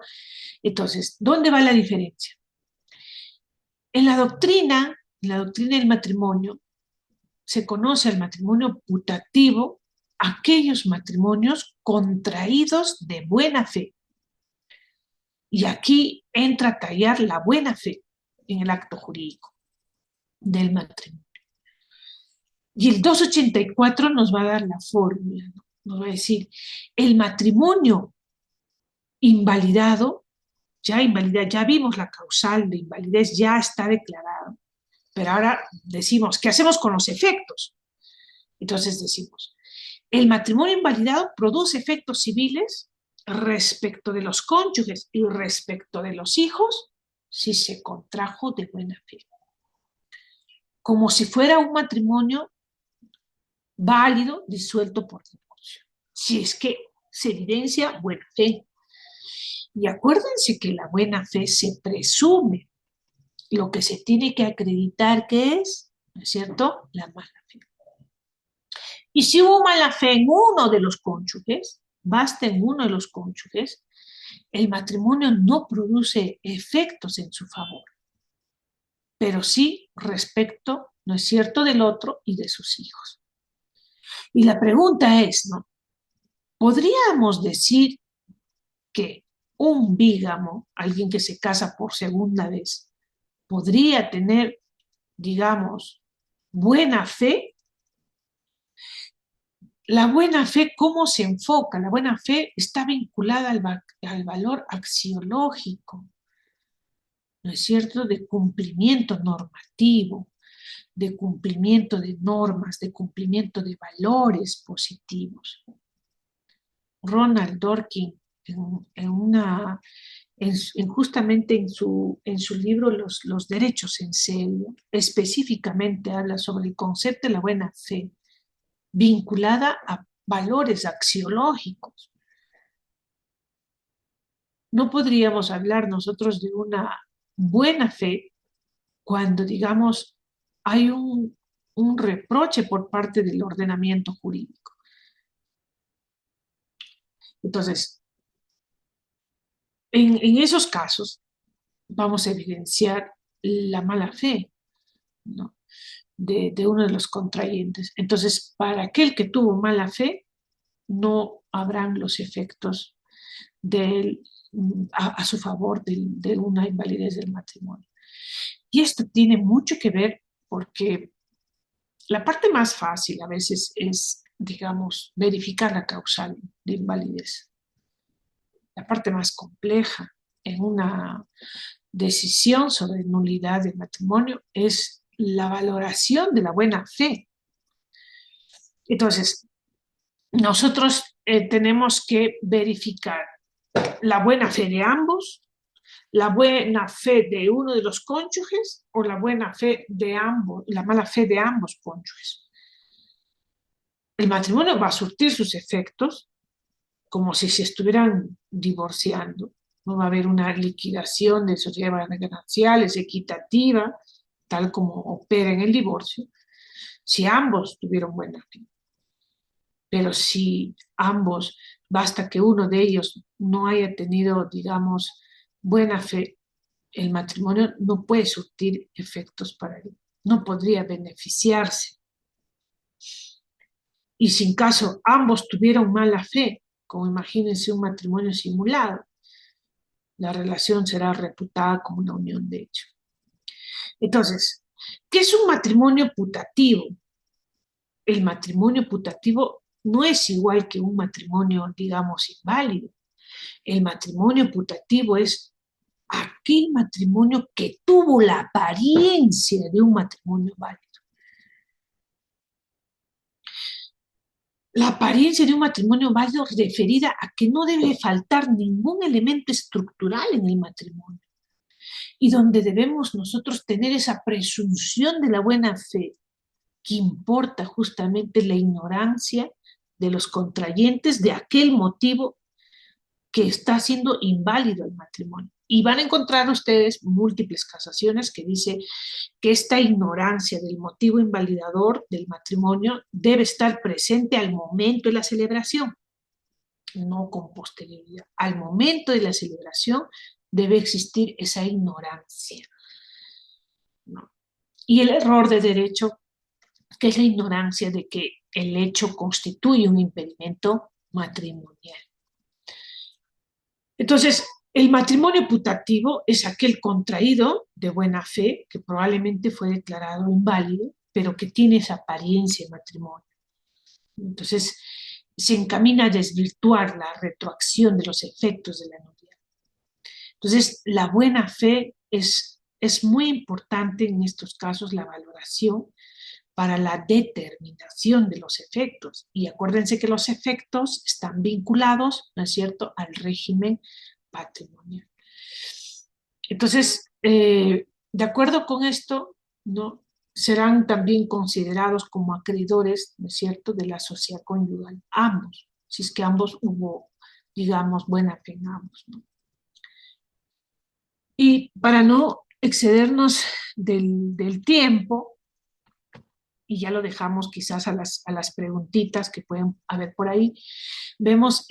Entonces, ¿dónde va la diferencia? En la doctrina del matrimonio, se conoce al matrimonio putativo aquellos matrimonios contraídos de buena fe. Y aquí entra a tallar la buena fe en el acto jurídico del matrimonio. Y el 284 nos va a dar la fórmula, ¿no? Nos va a decir, el matrimonio invalidado, ya vimos la causal de invalidez, ya está declarado. Pero ahora decimos, ¿qué hacemos con los efectos? Entonces decimos, el matrimonio invalidado produce efectos civiles respecto de los cónyuges y respecto de los hijos si se contrajo de buena fe. Como si fuera un matrimonio válido disuelto por divorcio, si es que se evidencia buena fe. Y acuérdense que la buena fe se presume, lo que se tiene que acreditar que es, ¿no es cierto?, la mala fe. Y si hubo mala fe en uno de los cónyuges, basta en uno de los cónyuges, el matrimonio no produce efectos en su favor, pero sí respecto, ¿no es cierto?, del otro y de sus hijos. Y la pregunta es, ¿no? ¿Podríamos decir que un bígamo, alguien que se casa por segunda vez, podría tener, digamos, buena fe? La buena fe, ¿cómo se enfoca? La buena fe está vinculada al valor axiológico, ¿no es cierto?, de cumplimiento normativo, de cumplimiento de normas, de cumplimiento de valores positivos. Ronald Dworkin, justamente en su libro los derechos en serio, específicamente habla sobre el concepto de la buena fe, vinculada a valores axiológicos. No podríamos hablar nosotros de una buena fe cuando, digamos, hay un reproche por parte del ordenamiento jurídico. Entonces, en esos casos vamos a evidenciar la mala fe, ¿no?, de uno de los contrayentes. Entonces, para aquel que tuvo mala fe, no habrán los efectos a su favor de una invalidez del matrimonio. Y esto tiene mucho que ver porque la parte más fácil a veces es, digamos, verificar la causal de invalidez. La parte más compleja en una decisión sobre nulidad del matrimonio es la valoración de la buena fe. Entonces, nosotros tenemos que verificar la buena fe de ambos, la buena fe de uno de los cónyuges o la buena fe de ambos, la mala fe de ambos cónyuges. El matrimonio va a surtir sus efectos como si se estuvieran divorciando. No va a haber una liquidación de sociedades gananciales equitativa, tal como opera en el divorcio, si ambos tuvieron buena fe. Pero si ambos, basta que uno de ellos no haya tenido, digamos, buena fe, el matrimonio no puede surtir efectos para él, no podría beneficiarse. Y si en caso ambos tuvieron mala fe, como imagínense un matrimonio simulado, la relación será reputada como una unión de hecho. Entonces, ¿qué es un matrimonio putativo? El matrimonio putativo no es igual que un matrimonio, digamos, inválido. El matrimonio putativo es aquel matrimonio que tuvo la apariencia de un matrimonio válido. La apariencia de un matrimonio válido referida a que no debe faltar ningún elemento estructural en el matrimonio y donde debemos nosotros tener esa presunción de la buena fe, que importa justamente la ignorancia de los contrayentes de aquel motivo que está haciendo inválido el matrimonio. Y van a encontrar ustedes múltiples casaciones que dice que esta ignorancia del motivo invalidador del matrimonio debe estar presente al momento de la celebración, no con posterioridad. Al momento de la celebración debe existir esa ignorancia, ¿no? Y el error de derecho, que es la ignorancia de que el hecho constituye un impedimento matrimonial. Entonces, El matrimonio putativo es aquel contraído de buena fe, que probablemente fue declarado inválido, pero que tiene esa apariencia de matrimonio. Entonces, se encamina a desvirtuar la retroacción de los efectos de la nulidad. Entonces, la buena fe es muy importante en estos casos, la valoración para la determinación de los efectos. Y acuérdense que los efectos están vinculados, ¿no es cierto?, al régimen patrimonial. Entonces, de acuerdo con esto, ¿no?, serán también considerados como acreedores, ¿no es cierto?, de la sociedad conyugal, ambos, si es que ambos hubo, digamos, buena fe en ambos, ¿no? Y para no excedernos del tiempo, y ya lo dejamos quizás a las preguntitas que pueden haber por ahí, vemos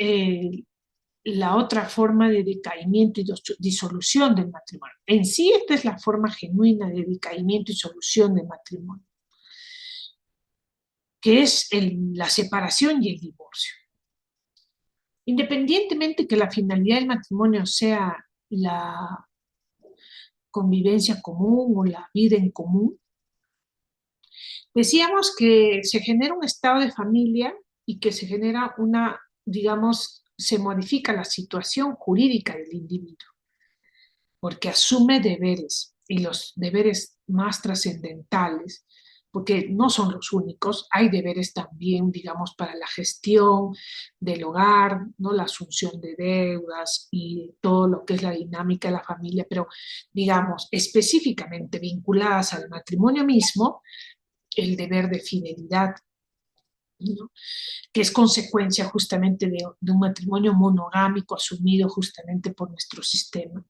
la otra forma de decaimiento y disolución del matrimonio. En sí, esta es la forma genuina de decaimiento y solución del matrimonio, que es la separación y el divorcio. Independientemente que la finalidad del matrimonio sea la convivencia común o la vida en común, decíamos que se genera un estado de familia y que se genera una, digamos, se modifica la situación jurídica del individuo, porque asume deberes y los deberes más trascendentales, porque no son los únicos, hay deberes también, digamos, para la gestión del hogar, ¿no?, la asunción de deudas y todo lo que es la dinámica de la familia, pero, digamos, específicamente vinculadas al matrimonio mismo, el deber de fidelidad, ¿no?, que es consecuencia justamente de un matrimonio monogámico asumido justamente por nuestro sistema,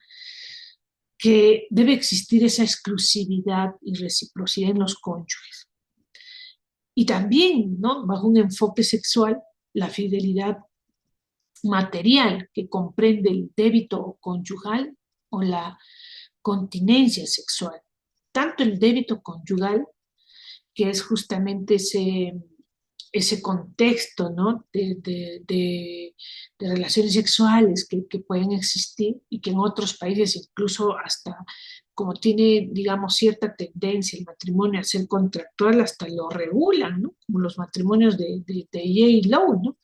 que debe existir esa exclusividad y reciprocidad en los cónyuges. Y también, ¿no?, bajo un enfoque sexual, la fidelidad material, que comprende el débito conyugal o la continencia sexual. Tanto el débito conyugal, que es justamente ese contexto, ¿no?, de relaciones sexuales que pueden existir y que en otros países incluso hasta como tiene, digamos, cierta tendencia el matrimonio a ser contractual, hasta lo regulan, ¿no?, como los matrimonios de J-Lo, ¿no?,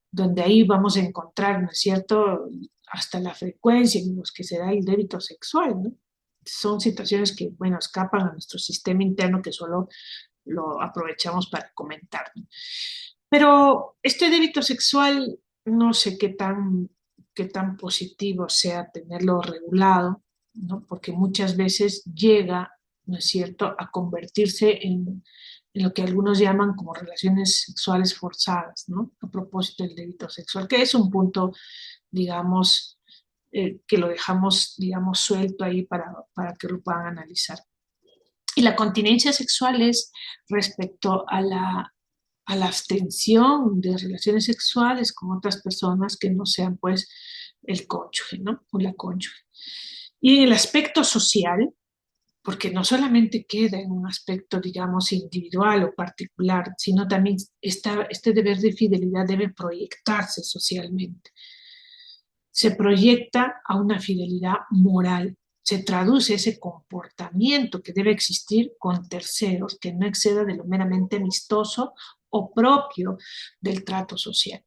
donde ahí vamos a encontrar, ¿no es cierto?, hasta la frecuencia en los que se da el débito sexual, ¿no? Son situaciones que, bueno, escapan a nuestro sistema interno que solo lo aprovechamos para comentar, ¿no? Pero este débito sexual, no sé qué tan positivo sea tenerlo regulado, ¿no?, porque muchas veces llega, ¿no es cierto?, a convertirse en lo que algunos llaman como relaciones sexuales forzadas, ¿no?, a propósito del débito sexual, que es un punto, digamos, que lo dejamos, digamos, suelto ahí para que lo puedan analizar. Y la continencia sexual es respecto a la abstención de relaciones sexuales con otras personas que no sean, pues, el cónyuge, ¿no?, o la cónyuge. Y en el aspecto social, porque no solamente queda en un aspecto, digamos, individual o particular, sino también este deber de fidelidad debe proyectarse socialmente. Se proyecta a una fidelidad moral, se traduce ese comportamiento que debe existir con terceros, que no exceda de lo meramente amistoso o propio del trato social.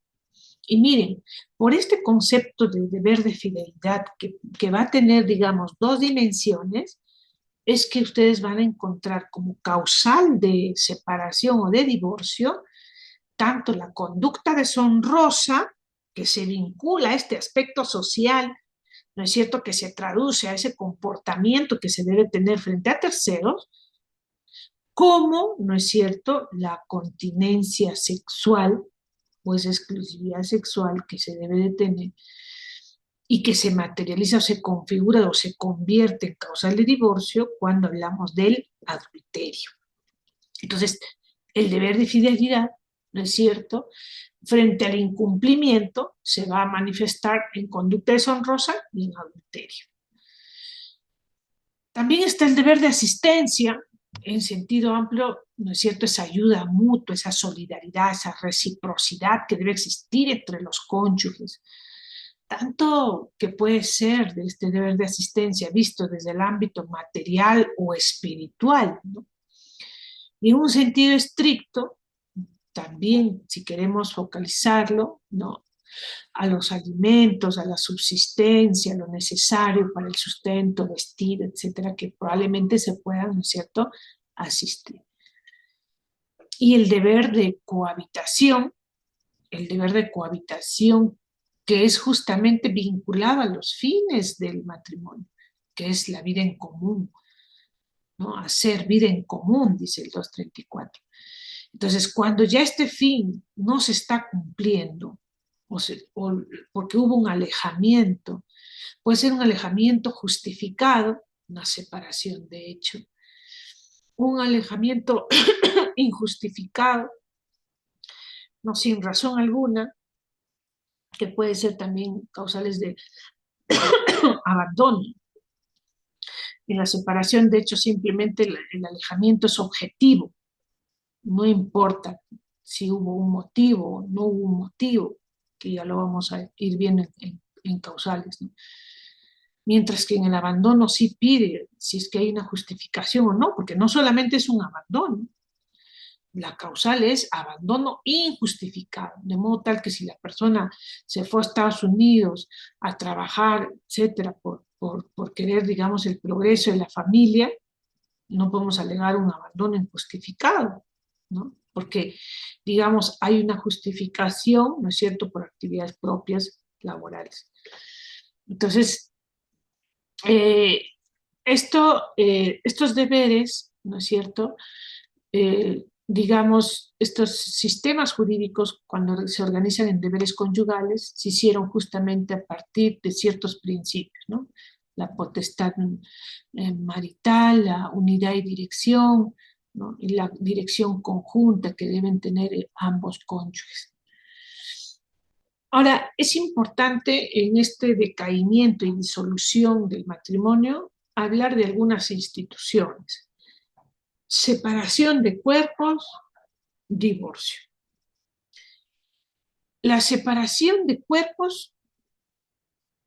Y miren, por este concepto de deber de fidelidad que va a tener, digamos, dos dimensiones, es que ustedes van a encontrar como causal de separación o de divorcio tanto la conducta deshonrosa, que se vincula a este aspecto social, ¿no es cierto?, que se traduce a ese comportamiento que se debe tener frente a terceros, como, ¿no es cierto?, la continencia sexual o esa exclusividad sexual que se debe de tener y que se materializa o se configura o se convierte en causal de divorcio cuando hablamos del adulterio. Entonces, el deber de fidelidad, ¿no es cierto?, frente al incumplimiento se va a manifestar en conducta deshonrosa y en adulterio. También está el deber de asistencia, en sentido amplio, ¿no es cierto?, esa ayuda mutua, esa solidaridad, esa reciprocidad que debe existir entre los cónyuges, tanto que puede ser de este deber de asistencia visto desde el ámbito material o espiritual, ¿no? Y en un sentido estricto, también, si queremos focalizarlo, ¿no?, a los alimentos, a la subsistencia, lo necesario para el sustento, vestir, etcétera, que probablemente se puedan, ¿no es cierto?, asistir. Y el deber de cohabitación que es justamente vinculado a los fines del matrimonio, que es la vida en común, ¿no? Hacer vida en común, dice el 234. Entonces, cuando ya este fin no se está cumpliendo, o porque hubo un alejamiento, puede ser un alejamiento justificado, una separación de hecho, un alejamiento injustificado, no sin razón alguna, que puede ser también causales de abandono. En la separación, de hecho, simplemente el alejamiento es objetivo, no importa si hubo un motivo o no hubo un motivo, que ya lo vamos a ir viendo en causales, ¿no? Mientras que en el abandono sí pide si es que hay una justificación o no, porque no solamente es un abandono, la causal es abandono injustificado, de modo tal que si la persona se fue a Estados Unidos a trabajar, etcétera, por querer, digamos, el progreso de la familia, no podemos alegar un abandono injustificado, ¿no? Porque, digamos, hay una justificación, ¿no es cierto?, por actividades propias laborales. Entonces, eh, estos deberes, ¿no es cierto?, digamos, estos sistemas jurídicos, cuando se organizan en deberes conyugales, se hicieron justamente a partir de ciertos principios, ¿no? La potestad marital, la unidad y dirección, ¿no?, y la dirección conjunta que deben tener ambos cónyuges. Ahora, es importante en este decaimiento y disolución del matrimonio hablar de algunas instituciones. Separación de cuerpos, divorcio. La separación de cuerpos,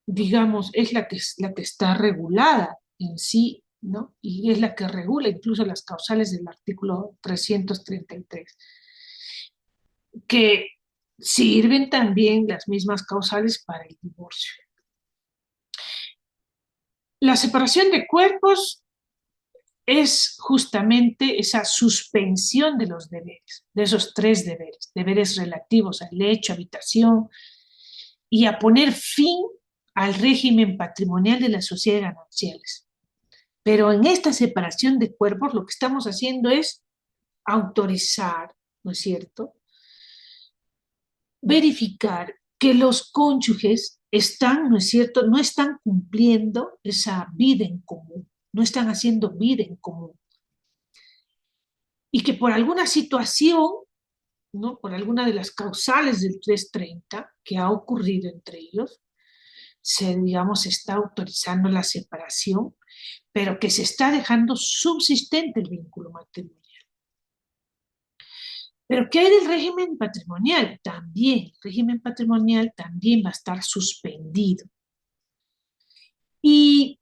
digamos, es la que está regulada en sí, ¿no? Y es la que regula incluso las causales del artículo 333, que sirven también las mismas causales para el divorcio. La separación de cuerpos es justamente esa suspensión de los deberes, de esos tres deberes, deberes relativos al hecho, habitación, y a poner fin al régimen patrimonial de las sociedades gananciales. Pero en esta separación de cuerpos lo que estamos haciendo es autorizar, ¿no es cierto?, verificar que los cónyuges están, ¿no es cierto?, no están cumpliendo esa vida en común, no están haciendo vida en común. Y que por alguna situación, ¿no?, por alguna de las causales del 330 que ha ocurrido entre ellos, digamos, se está autorizando la separación, pero que se está dejando subsistente el vínculo matrimonial. Pero ¿qué hay del régimen patrimonial? También, el régimen patrimonial también va a estar suspendido. Y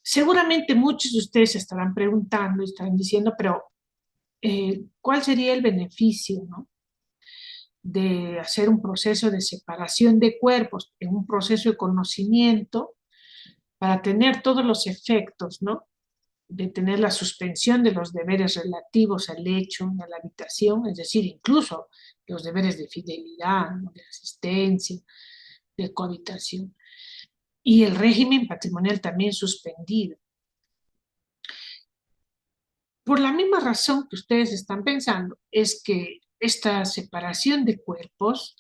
seguramente muchos de ustedes se estarán preguntando, estarán diciendo, pero ¿cuál sería el beneficio, ¿no?, de hacer un proceso de separación de cuerpos, en un proceso de conocimiento, para tener todos los efectos, ¿no?, de tener la suspensión de los deberes relativos al hecho, a la habitación, es decir, incluso los deberes de fidelidad, ¿no?, de asistencia, de cohabitación, y el régimen patrimonial también suspendido? Por la misma razón que ustedes están pensando, es que esta separación de cuerpos,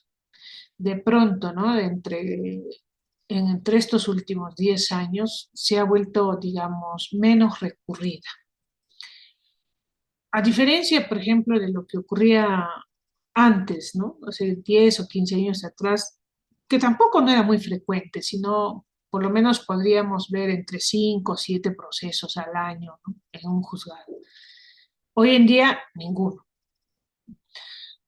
de pronto, ¿no?, entre estos últimos 10 años, se ha vuelto, digamos, menos recurrida. A diferencia, por ejemplo, de lo que ocurría antes, ¿no?, hace 10 o 15 años atrás, que tampoco no era muy frecuente, sino por lo menos podríamos ver entre 5 o 7 procesos al año, ¿no?, en un juzgado. Hoy en día, ninguno.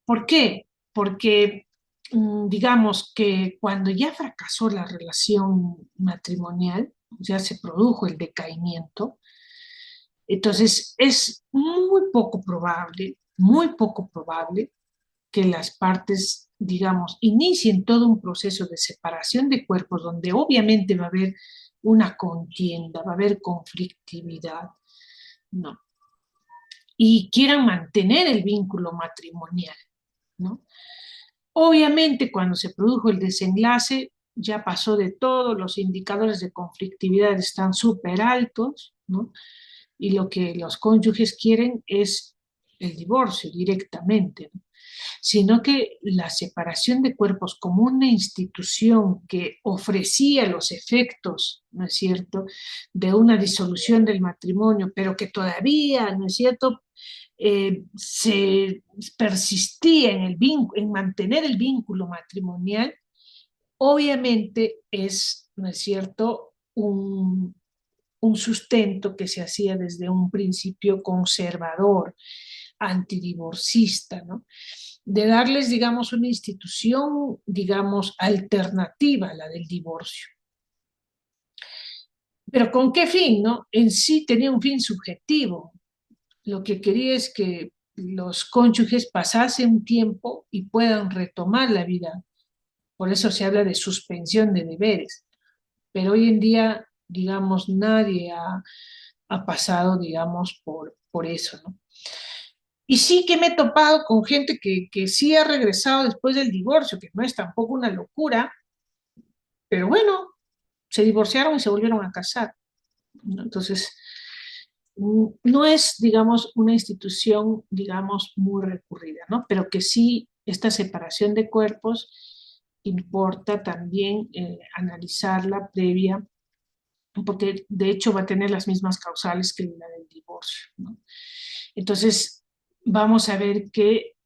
¿Por qué? Porque digamos que cuando ya fracasó la relación matrimonial, ya se produjo el decaimiento, entonces es muy poco probable que las partes, digamos, inicien todo un proceso de separación de cuerpos donde obviamente va a haber una contienda, va a haber conflictividad, ¿no? Y quieran mantener el vínculo matrimonial, ¿no? Obviamente, cuando se produjo el desenlace, ya pasó de todo, los indicadores de conflictividad están súper altos, ¿no? Y lo que los cónyuges quieren es el divorcio directamente, ¿no? Sino que la separación de cuerpos como una institución que ofrecía los efectos, ¿no es cierto?, de una disolución del matrimonio, pero que todavía, ¿no es cierto?, se persistía en, en mantener el vínculo matrimonial, obviamente es, ¿no es cierto?, un sustento que se hacía desde un principio conservador, antidivorcista, ¿no? De darles, digamos, una institución, digamos, alternativa a la del divorcio. Pero ¿con qué fin, no? En sí tenía un fin subjetivo. Lo que quería es que los cónyuges pasasen un tiempo y puedan retomar la vida. Por eso se habla de suspensión de deberes. Pero hoy en día, digamos, nadie ha pasado, digamos, por eso, ¿no? Y sí que me he topado con gente que sí ha regresado después del divorcio, que no es tampoco una locura, pero bueno, se divorciaron y se volvieron a casar, ¿no? Entonces, no es, digamos, una institución, digamos, muy recurrida, ¿no? Pero que sí, esta separación de cuerpos importa también analizarla previa, porque de hecho va a tener las mismas causales que la del divorcio, ¿no? Entonces, vamos a ver que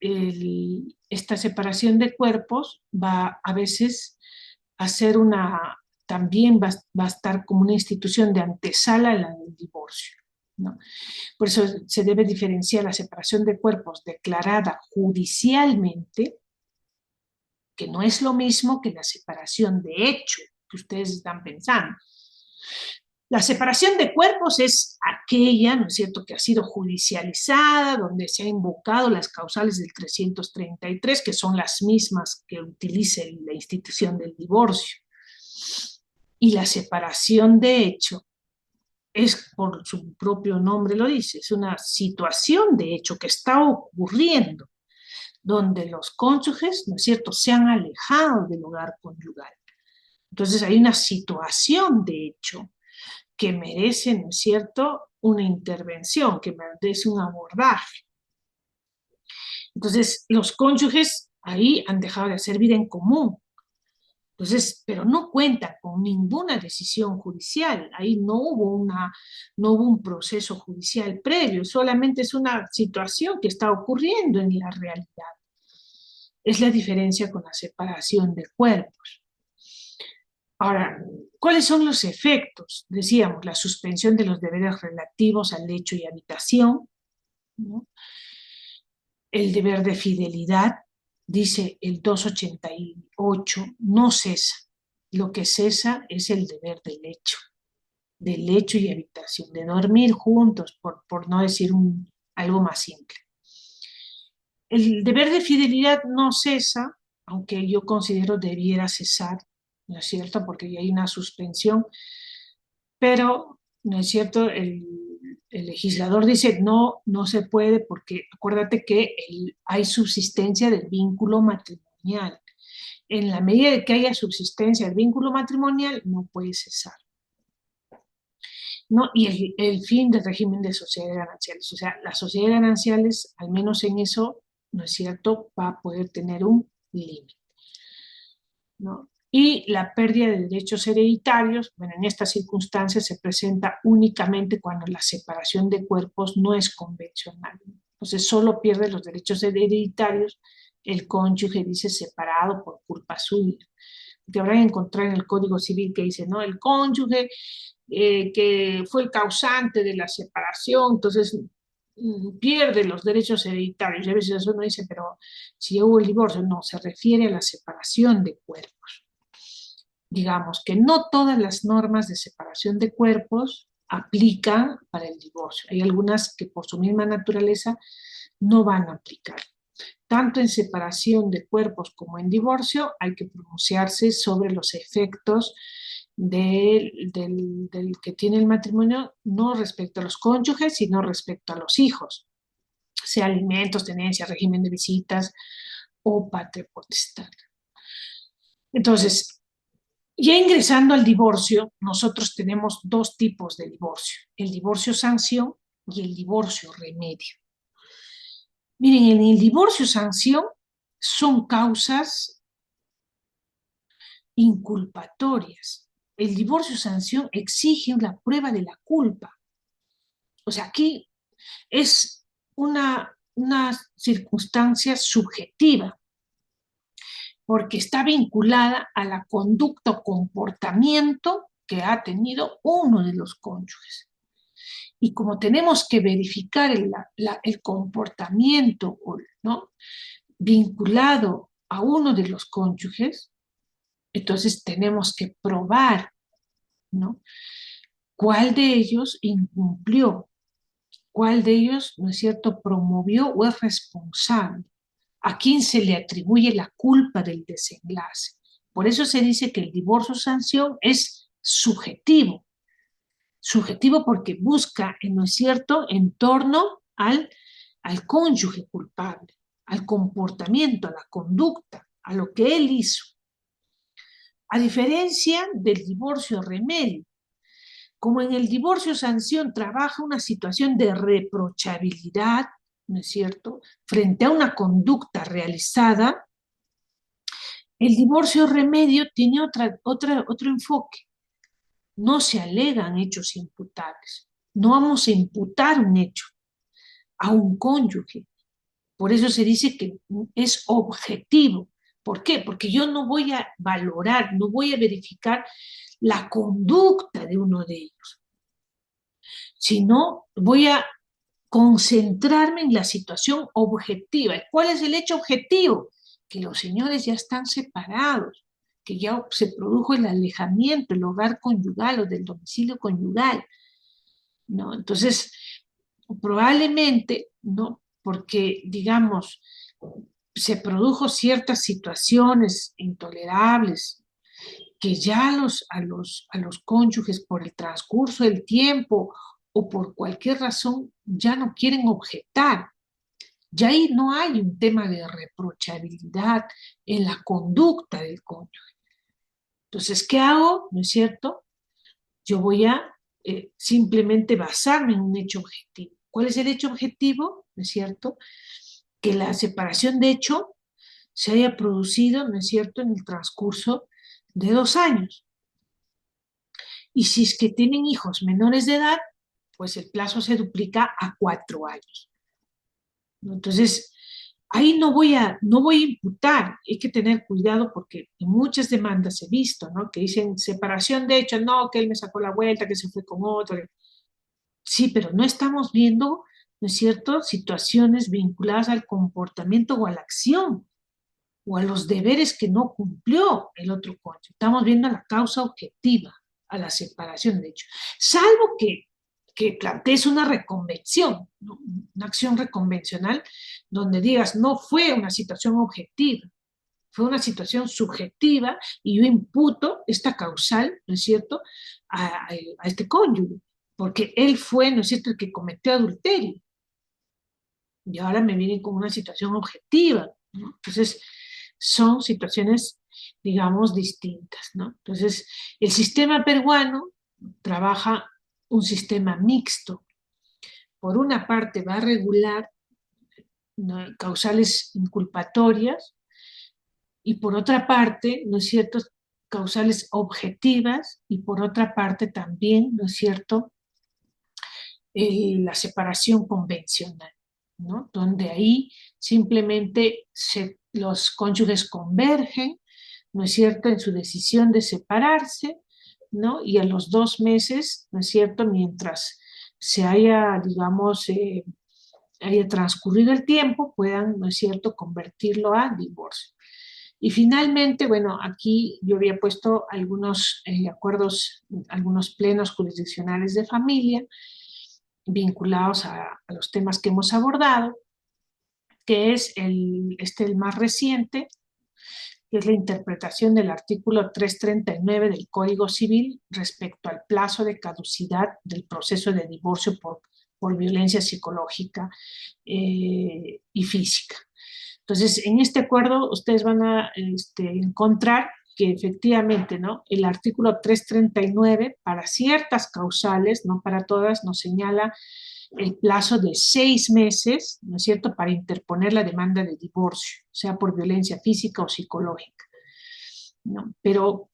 esta separación de cuerpos va a veces a ser una, también va a estar como una institución de antesala a la del divorcio, ¿no? Por eso se debe diferenciar la separación de cuerpos declarada judicialmente, que no es lo mismo que la separación de hecho que ustedes están pensando. La separación de cuerpos es aquella, ¿no es cierto?, que ha sido judicializada, donde se ha invocado las causales del 333, que son las mismas que utiliza la institución del divorcio. Y la separación de hecho es, por su propio nombre lo dice, es una situación de hecho que está ocurriendo, donde los cónyuges, ¿no es cierto?, se han alejado del hogar conyugal. Entonces hay una situación de hecho que merece, ¿no es cierto?, una intervención, que merece un abordaje. Entonces, los cónyuges ahí han dejado de hacer vida en común. Entonces, pero no cuentan con ninguna decisión judicial. Ahí no hubo un proceso judicial previo, solamente es una situación que está ocurriendo en la realidad. Es la diferencia con la separación de cuerpos. Ahora, ¿cuáles son los efectos? Decíamos, la suspensión de los deberes relativos al lecho y habitación, ¿no? El deber de fidelidad, dice el 288, no cesa. Lo que cesa es el deber del lecho y habitación, de dormir juntos, por no decir algo más simple. El deber de fidelidad no cesa, aunque yo considero debiera cesar, ¿no es cierto?, porque ya hay una suspensión, pero, ¿no es cierto?, el legislador dice, no, no se puede porque acuérdate que hay subsistencia del vínculo matrimonial. En la medida de que haya subsistencia del vínculo matrimonial, no puede cesar, ¿no? Y el fin del régimen de sociedades gananciales, o sea, las sociedades gananciales, al menos en eso, ¿no es cierto?, va a poder tener un límite, ¿no? Y la pérdida de derechos hereditarios, bueno, en estas circunstancias se presenta únicamente cuando la separación de cuerpos no es convencional. Entonces, solo pierde los derechos hereditarios el cónyuge, dice, separado por culpa suya. Que habrán encontrado en el Código Civil que dice, ¿no?, el cónyuge que fue el causante de la separación, entonces pierde los derechos hereditarios. Y a veces uno dice, pero si hubo el divorcio, no, se refiere a la separación de cuerpos. Digamos que no todas las normas de separación de cuerpos aplican para el divorcio. Hay algunas que por su misma naturaleza no van a aplicar. Tanto en separación de cuerpos como en divorcio hay que pronunciarse sobre los efectos del que tiene el matrimonio, no respecto a los cónyuges, sino respecto a los hijos, sea alimentos, tenencia, régimen de visitas o patria potestad. Entonces, ya ingresando al divorcio, nosotros tenemos dos tipos de divorcio, el divorcio sanción y el divorcio remedio. Miren, en el divorcio sanción son causas inculpatorias. El divorcio sanción exige la prueba de la culpa. O sea, aquí es una circunstancia subjetiva, porque está vinculada a la conducta o comportamiento que ha tenido uno de los cónyuges. Y como tenemos que verificar el comportamiento, ¿no?, vinculado a uno de los cónyuges, entonces tenemos que probar, ¿no?, cuál de ellos incumplió, cuál de ellos, ¿no es cierto?, promovió o es responsable, a quién se le atribuye la culpa del desenlace. Por eso se dice que el divorcio sanción es subjetivo. Subjetivo porque busca, ¿no es cierto?, en torno al cónyuge culpable, al comportamiento, a la conducta, a lo que él hizo. A diferencia del divorcio remedio, como en el divorcio sanción trabaja una situación de reprochabilidad, ¿no es cierto?, frente a una conducta realizada, el divorcio remedio tiene otro enfoque. No se alegan hechos imputables. No vamos a imputar un hecho a un cónyuge. Por eso se dice que es objetivo. ¿Por qué? Porque yo no voy a valorar, no voy a verificar la conducta de uno de ellos, sino voy a concentrarme en la situación objetiva. ¿Cuál es el hecho objetivo? Que los señores ya están separados, que ya se produjo el alejamiento, el hogar conyugal o del domicilio conyugal, ¿no? Entonces, probablemente, ¿no?, porque, digamos, se produjo ciertas situaciones intolerables que ya a los cónyuges por el transcurso del tiempo o por cualquier razón ya no quieren objetar. Ya ahí no hay un tema de reprochabilidad en la conducta del cónyuge. Entonces, ¿qué hago? ¿No es cierto? Yo voy a simplemente basarme en un hecho objetivo. ¿Cuál es el hecho objetivo? ¿No es cierto? Que la separación de hecho se haya producido, ¿no es cierto?, en el transcurso de 2 años. Y si es que tienen hijos menores de edad, pues el plazo se duplica a 4 años, ¿no? Entonces, ahí no voy a imputar, hay que tener cuidado porque en muchas demandas he visto, ¿no?, que dicen separación de hecho, no, que él me sacó la vuelta, que se fue con otro. Sí, pero no estamos viendo, ¿no es cierto?, situaciones vinculadas al comportamiento o a la acción o a los deberes que no cumplió el otro cónyuge. Estamos viendo la causa objetiva a la separación de hecho. Salvo que plantees una reconvención, ¿no?, una acción reconvencional donde digas, no fue una situación objetiva, fue una situación subjetiva y yo imputo esta causal, ¿no es cierto?, a este cónyuge, porque él fue, ¿no es cierto?, el que cometió adulterio. Y ahora me vienen con una situación objetiva, ¿no? Entonces, son situaciones, digamos, distintas, ¿no? Entonces, el sistema peruano trabaja un sistema mixto. Por una parte va a regular, ¿no?, causales inculpatorias y por otra parte, ¿no es cierto?, causales objetivas y por otra parte también, ¿no es cierto?, la separación convencional, ¿no?, donde ahí simplemente los cónyuges convergen, ¿no es cierto?, en su decisión de separarse, ¿no?, y a los 2 meses, ¿no es cierto?, mientras se haya, digamos, haya transcurrido el tiempo, puedan, ¿no es cierto?, convertirlo a divorcio. Y finalmente, bueno, aquí yo había puesto algunos acuerdos, algunos plenos jurisdiccionales de familia vinculados a los temas que hemos abordado, que es el más reciente, que es la interpretación del artículo 339 del Código Civil respecto al plazo de caducidad del proceso de divorcio por violencia psicológica y física. Entonces, en este acuerdo ustedes van a encontrar que efectivamente, ¿no?, el artículo 339 para ciertas causales, no para todas, nos señala el plazo de 6 meses, ¿no es cierto?, para interponer la demanda de divorcio, sea por violencia física o psicológica, ¿no? Pero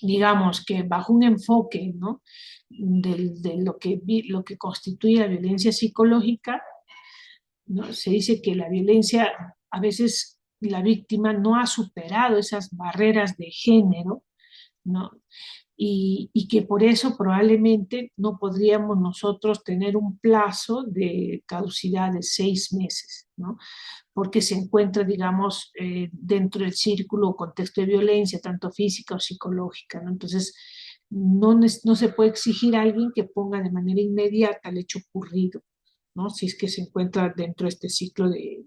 digamos que bajo un enfoque, ¿no?, de lo que constituye la violencia psicológica, ¿no?, se dice que la violencia, a veces la víctima no ha superado esas barreras de género, ¿no? Y que por eso probablemente no podríamos nosotros tener un plazo de caducidad de 6 meses, ¿no? Porque se encuentra, digamos, dentro del círculo o contexto de violencia, tanto física o psicológica, ¿no? Entonces, no se puede exigir a alguien que ponga de manera inmediata el hecho ocurrido, ¿no?, si es que se encuentra dentro de este ciclo de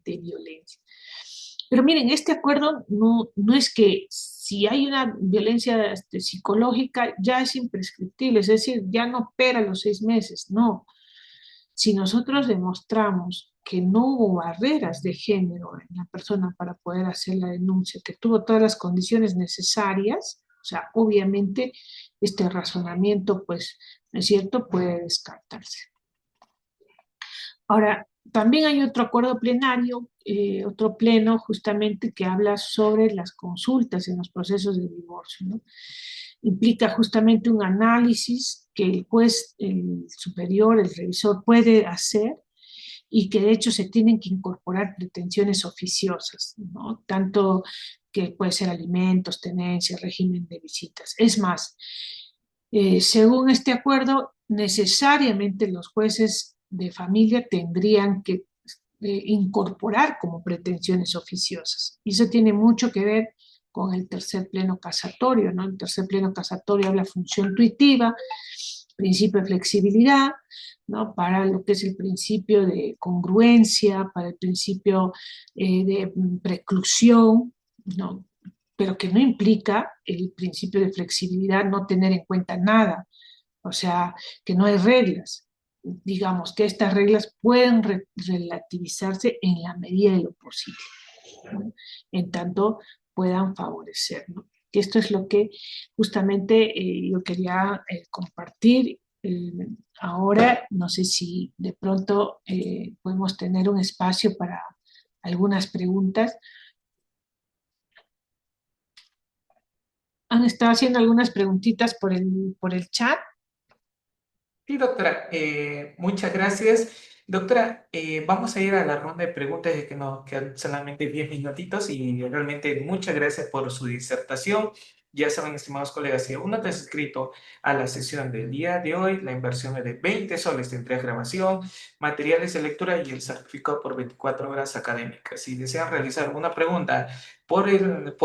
violencia. Pero miren, este acuerdo no es que si hay una violencia psicológica ya es imprescriptible, es decir, ya no opera los 6 meses, no. Si nosotros demostramos que no hubo barreras de género en la persona para poder hacer la denuncia, que tuvo todas las condiciones necesarias, o sea, obviamente este razonamiento, pues, ¿no es cierto?, puede descartarse. Ahora, también hay otro acuerdo plenario, otro pleno justamente que habla sobre las consultas en los procesos de divorcio, ¿no? Implica justamente un análisis que el juez, el superior, el revisor puede hacer y que de hecho se tienen que incorporar pretensiones oficiosas, ¿no? Tanto que puede ser alimentos, tenencia, régimen de visitas. Es más, según este acuerdo, necesariamente los jueces de familia tendrían que incorporar como pretensiones oficiosas. Y eso tiene mucho que ver con el tercer pleno casatorio, ¿no? El tercer pleno casatorio habla de función tuitiva, principio de flexibilidad, ¿no?, para lo que es el principio de congruencia, para el principio de preclusión, ¿no?, pero que no implica el principio de flexibilidad no tener en cuenta nada, o sea, que no hay reglas. Digamos que estas reglas pueden relativizarse en la medida de lo posible, ¿no?, en tanto puedan favorecer, ¿no? Que esto es lo que justamente yo quería compartir. Ahora, no sé si de pronto podemos tener un espacio para algunas preguntas. Han estado haciendo algunas preguntitas por el chat. Sí, doctora, muchas gracias. Doctora, vamos a ir a la ronda de preguntas, ya que nos quedan solamente 10 minutitos y realmente muchas gracias por su disertación. Ya saben, estimados colegas, si aún no te has inscrito a la sesión del día de hoy, la inversión es de 20 soles, tendrás grabación, materiales de lectura y el certificado por 24 horas académicas. Si desean realizar una pregunta por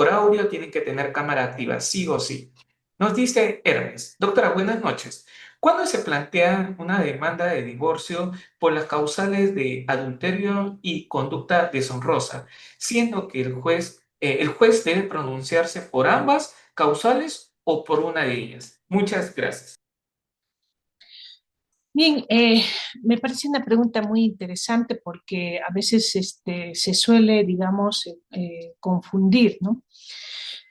audio, tienen que tener cámara activa, sí o sí. Nos dice Hermes, doctora, buenas noches. ¿Cuándo se plantea una demanda de divorcio por las causales de adulterio y conducta deshonrosa, siendo que el juez debe pronunciarse por ambas causales o por una de ellas? Muchas gracias. Bien, me parece una pregunta muy interesante porque a veces se suele, digamos, confundir, ¿no?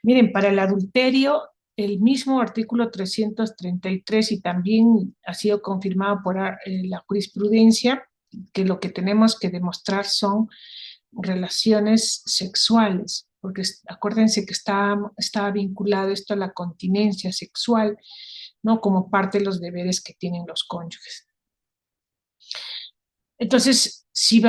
Miren, para el adulterio, el mismo artículo 333 y también ha sido confirmado por la jurisprudencia, que lo que tenemos que demostrar son relaciones sexuales, porque acuérdense que está vinculado esto a la continencia sexual, ¿no?, como parte de los deberes que tienen los cónyuges. Entonces, si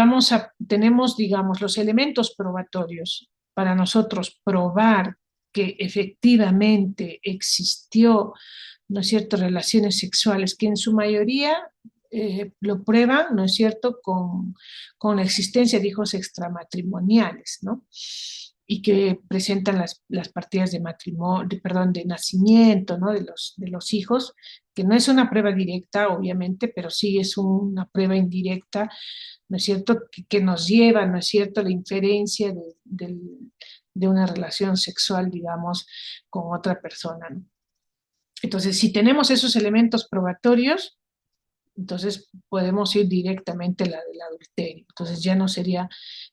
tenemos, digamos, los elementos probatorios para nosotros probar que efectivamente existió, ¿no es cierto?, relaciones sexuales, que en su mayoría lo prueban, ¿no es cierto?, con la existencia de hijos extramatrimoniales, ¿no? Y que presentan las partidas de matrimonio, perdón, de nacimiento, ¿no? De los hijos, que no es una prueba directa, obviamente, pero sí es una prueba indirecta, ¿no es cierto?, que nos lleva, ¿no es cierto?, a la inferencia de una relación sexual, digamos, con otra persona, ¿no? Entonces, si tenemos esos elementos probatorios, entonces podemos ir directamente a la del adulterio. Entonces ya no sería,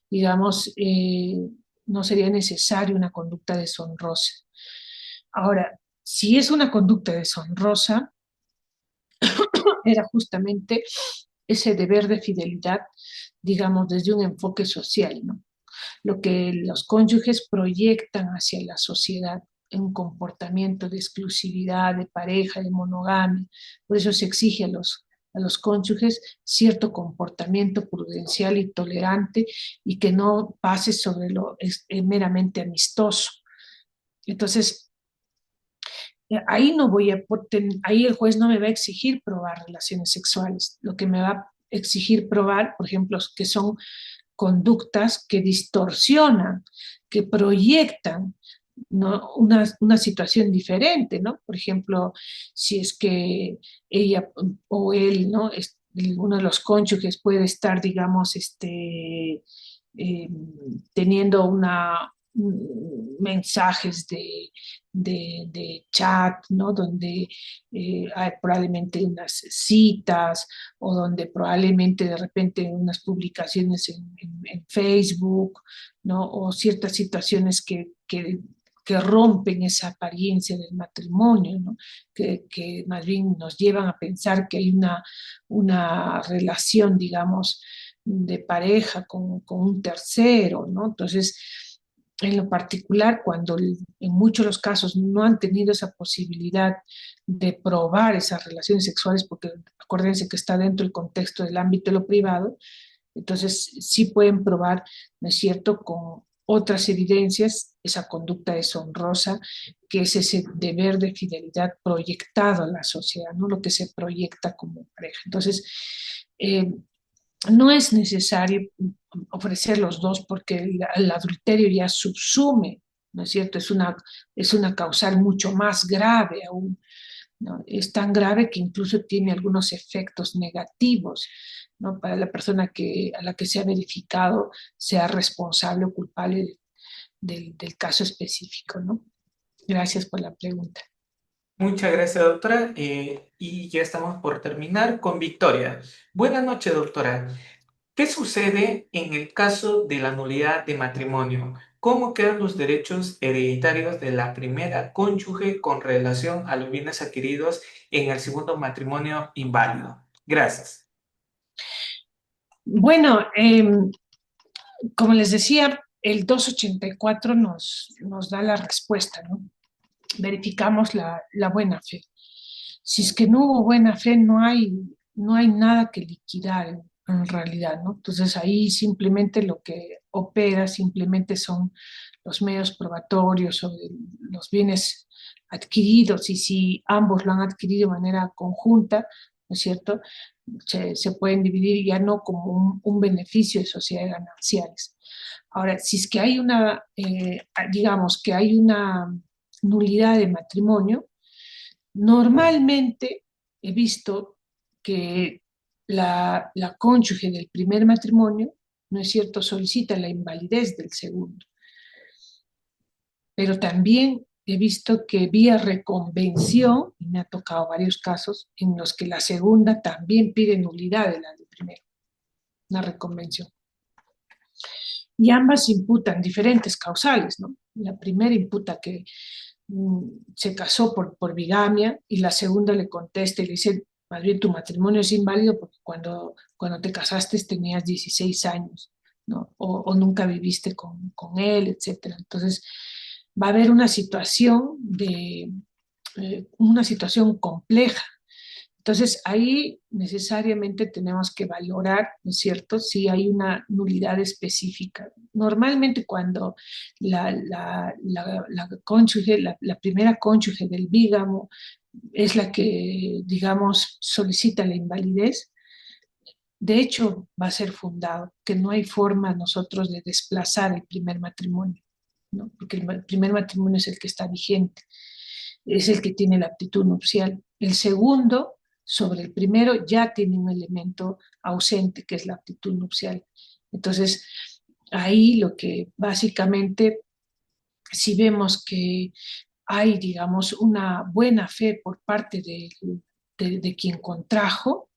digamos, no sería necesario una conducta deshonrosa. Ahora, si es una conducta deshonrosa, era justamente ese deber de fidelidad, digamos, desde un enfoque social, ¿no? Lo que los cónyuges proyectan hacia la sociedad, en un comportamiento de exclusividad, de pareja, de monogamia. Por eso se exige a los cónyuges cierto comportamiento prudencial y tolerante y que no pase sobre lo meramente amistoso. Entonces, ahí no voy a, ahí el juez no me va a exigir probar relaciones sexuales. Lo que me va a exigir probar, por ejemplo, que son conductas que distorsionan, que proyectan, ¿no?, una situación diferente, ¿no? Por ejemplo, si es que ella o él, ¿no?, uno de los cónyuges puede estar, digamos, teniendo mensajes de chat, ¿no?, donde hay probablemente unas citas o donde probablemente de repente unas publicaciones en Facebook, ¿no?, o ciertas situaciones que rompen esa apariencia del matrimonio, ¿no?, que más bien nos llevan a pensar que hay una relación, digamos, de pareja con un tercero, ¿no? Entonces, en lo particular, cuando en muchos de los casos no han tenido esa posibilidad de probar esas relaciones sexuales, porque acuérdense que está dentro del contexto del ámbito de lo privado, entonces sí pueden probar, ¿no es cierto?, con otras evidencias, esa conducta deshonrosa, que es ese deber de fidelidad proyectado a la sociedad, ¿no?, lo que se proyecta como pareja. Entonces, no es necesario ofrecer los dos porque el adulterio ya subsume, ¿no es cierto? Es una causal mucho más grave aún, ¿no? Es tan grave que incluso tiene algunos efectos negativos, ¿no?, para la persona a la que se ha verificado sea responsable o culpable del caso específico, ¿no? Gracias por la pregunta. Muchas gracias, doctora. Y ya estamos por terminar con Victoria. Buenas noches, doctora. ¿Qué sucede en el caso de la nulidad de matrimonio? ¿Cómo quedan los derechos hereditarios de la primera cónyuge con relación a los bienes adquiridos en el segundo matrimonio inválido? Gracias. Bueno, como les decía, el 284 nos da la respuesta, ¿no? Verificamos la buena fe. Si es que no hubo buena fe, no hay nada que liquidar en realidad, ¿no? Entonces ahí simplemente lo que opera simplemente son los medios probatorios sobre los bienes adquiridos y si ambos lo han adquirido de manera conjunta, ¿no es cierto?, se pueden dividir ya no como un beneficio de sociedades gananciales. Ahora, si es que hay digamos que hay una nulidad de matrimonio, normalmente he visto que la cónyuge del primer matrimonio, ¿no es cierto?, solicita la invalidez del segundo. Pero también he visto que vía reconvención, y me ha tocado varios casos, en los que la segunda también pide nulidad de la del primero, una reconvención. Y ambas imputan diferentes causales, ¿no? La primera imputa que se casó por bigamia y la segunda le contesta y le dice, más bien tu matrimonio es inválido porque cuando te casaste tenías 16 años, ¿no? O nunca viviste con él, etcétera. Entonces, va a haber una situación compleja. Entonces, ahí necesariamente tenemos que valorar, ¿no es cierto?, si hay una nulidad específica. Normalmente cuando la cónyuge, la primera cónyuge del bígamo es la que, digamos, solicita la invalidez, De hecho, va a ser fundado, que no hay forma nosotros de desplazar el primer matrimonio, ¿no? Porque el primer matrimonio es el que está vigente, es el que tiene la aptitud nupcial. El segundo, sobre el primero, ya tiene un elemento ausente, que es la aptitud nupcial. Entonces, ahí lo que básicamente, si vemos que hay, digamos, una buena fe por parte de quien contrajo,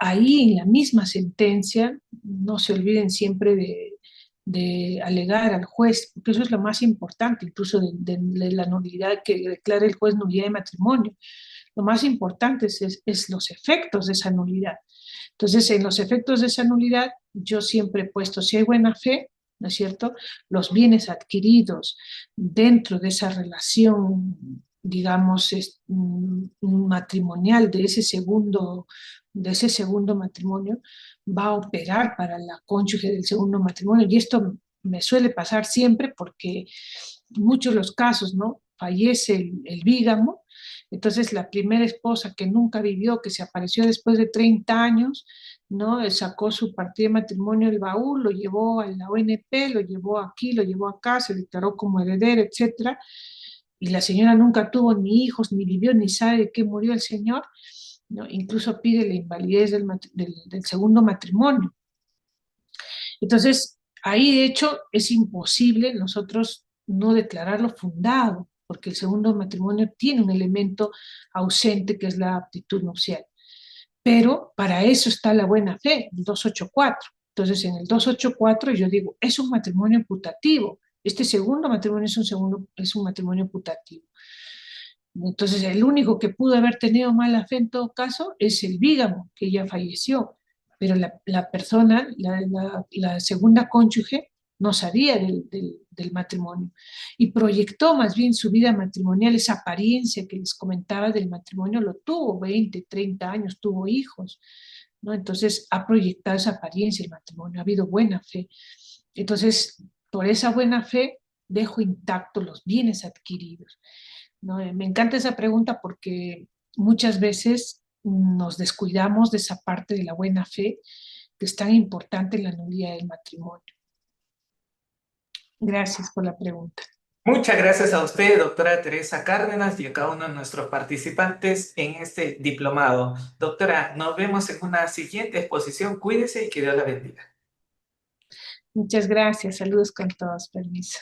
ahí en la misma sentencia, no se olviden siempre de alegar al juez, porque eso es lo más importante, incluso de la nulidad que declare el juez nulidad de matrimonio. Lo más importante es los efectos de esa nulidad. Entonces, en los efectos de esa nulidad, yo siempre he puesto, si hay buena fe, ¿no es cierto? Los bienes adquiridos dentro de esa relación, digamos, matrimonial de ese segundo matrimonio, va a operar para la cónyuge del segundo matrimonio. Y esto me suele pasar siempre porque muchos de los casos, ¿no? Fallece el bígamo, entonces la primera esposa que nunca vivió, que se apareció después de 30 años, ¿no? Sacó su partida de matrimonio del baúl, lo llevó a la ONP, lo llevó aquí, lo llevó acá, se declaró como heredero, etcétera. Y la señora nunca tuvo ni hijos, ni vivió, ni sabe de qué murió el señor, ¿no? Incluso pide la invalidez del segundo matrimonio. Entonces, ahí de hecho es imposible nosotros no declararlo fundado, porque el segundo matrimonio tiene un elemento ausente que es la aptitud nupcial. Pero para eso está la buena fe, el 284. Entonces, en el 284 yo digo, es un matrimonio putativo. Este segundo matrimonio es un matrimonio putativo. Entonces, el único que pudo haber tenido mala fe en todo caso es el bígamo, que ya falleció, pero la persona, la segunda cónyuge, no sabía del matrimonio y proyectó más bien su vida matrimonial, esa apariencia que les comentaba del matrimonio, lo tuvo 20, 30 años, tuvo hijos, ¿no? Entonces ha proyectado esa apariencia el matrimonio, ha habido buena fe. Entonces, por esa buena fe, dejo intactos los bienes adquiridos. ¿No? Me encanta esa pregunta porque muchas veces nos descuidamos de esa parte de la buena fe que es tan importante en la nulidad del matrimonio. Gracias por la pregunta. Muchas gracias a usted, doctora Teresa Cárdenas, y a cada uno de nuestros participantes en este diplomado. Doctora, nos vemos en una siguiente exposición. Cuídese y que Dios la bendiga. Muchas gracias. Saludos con todos. Permiso.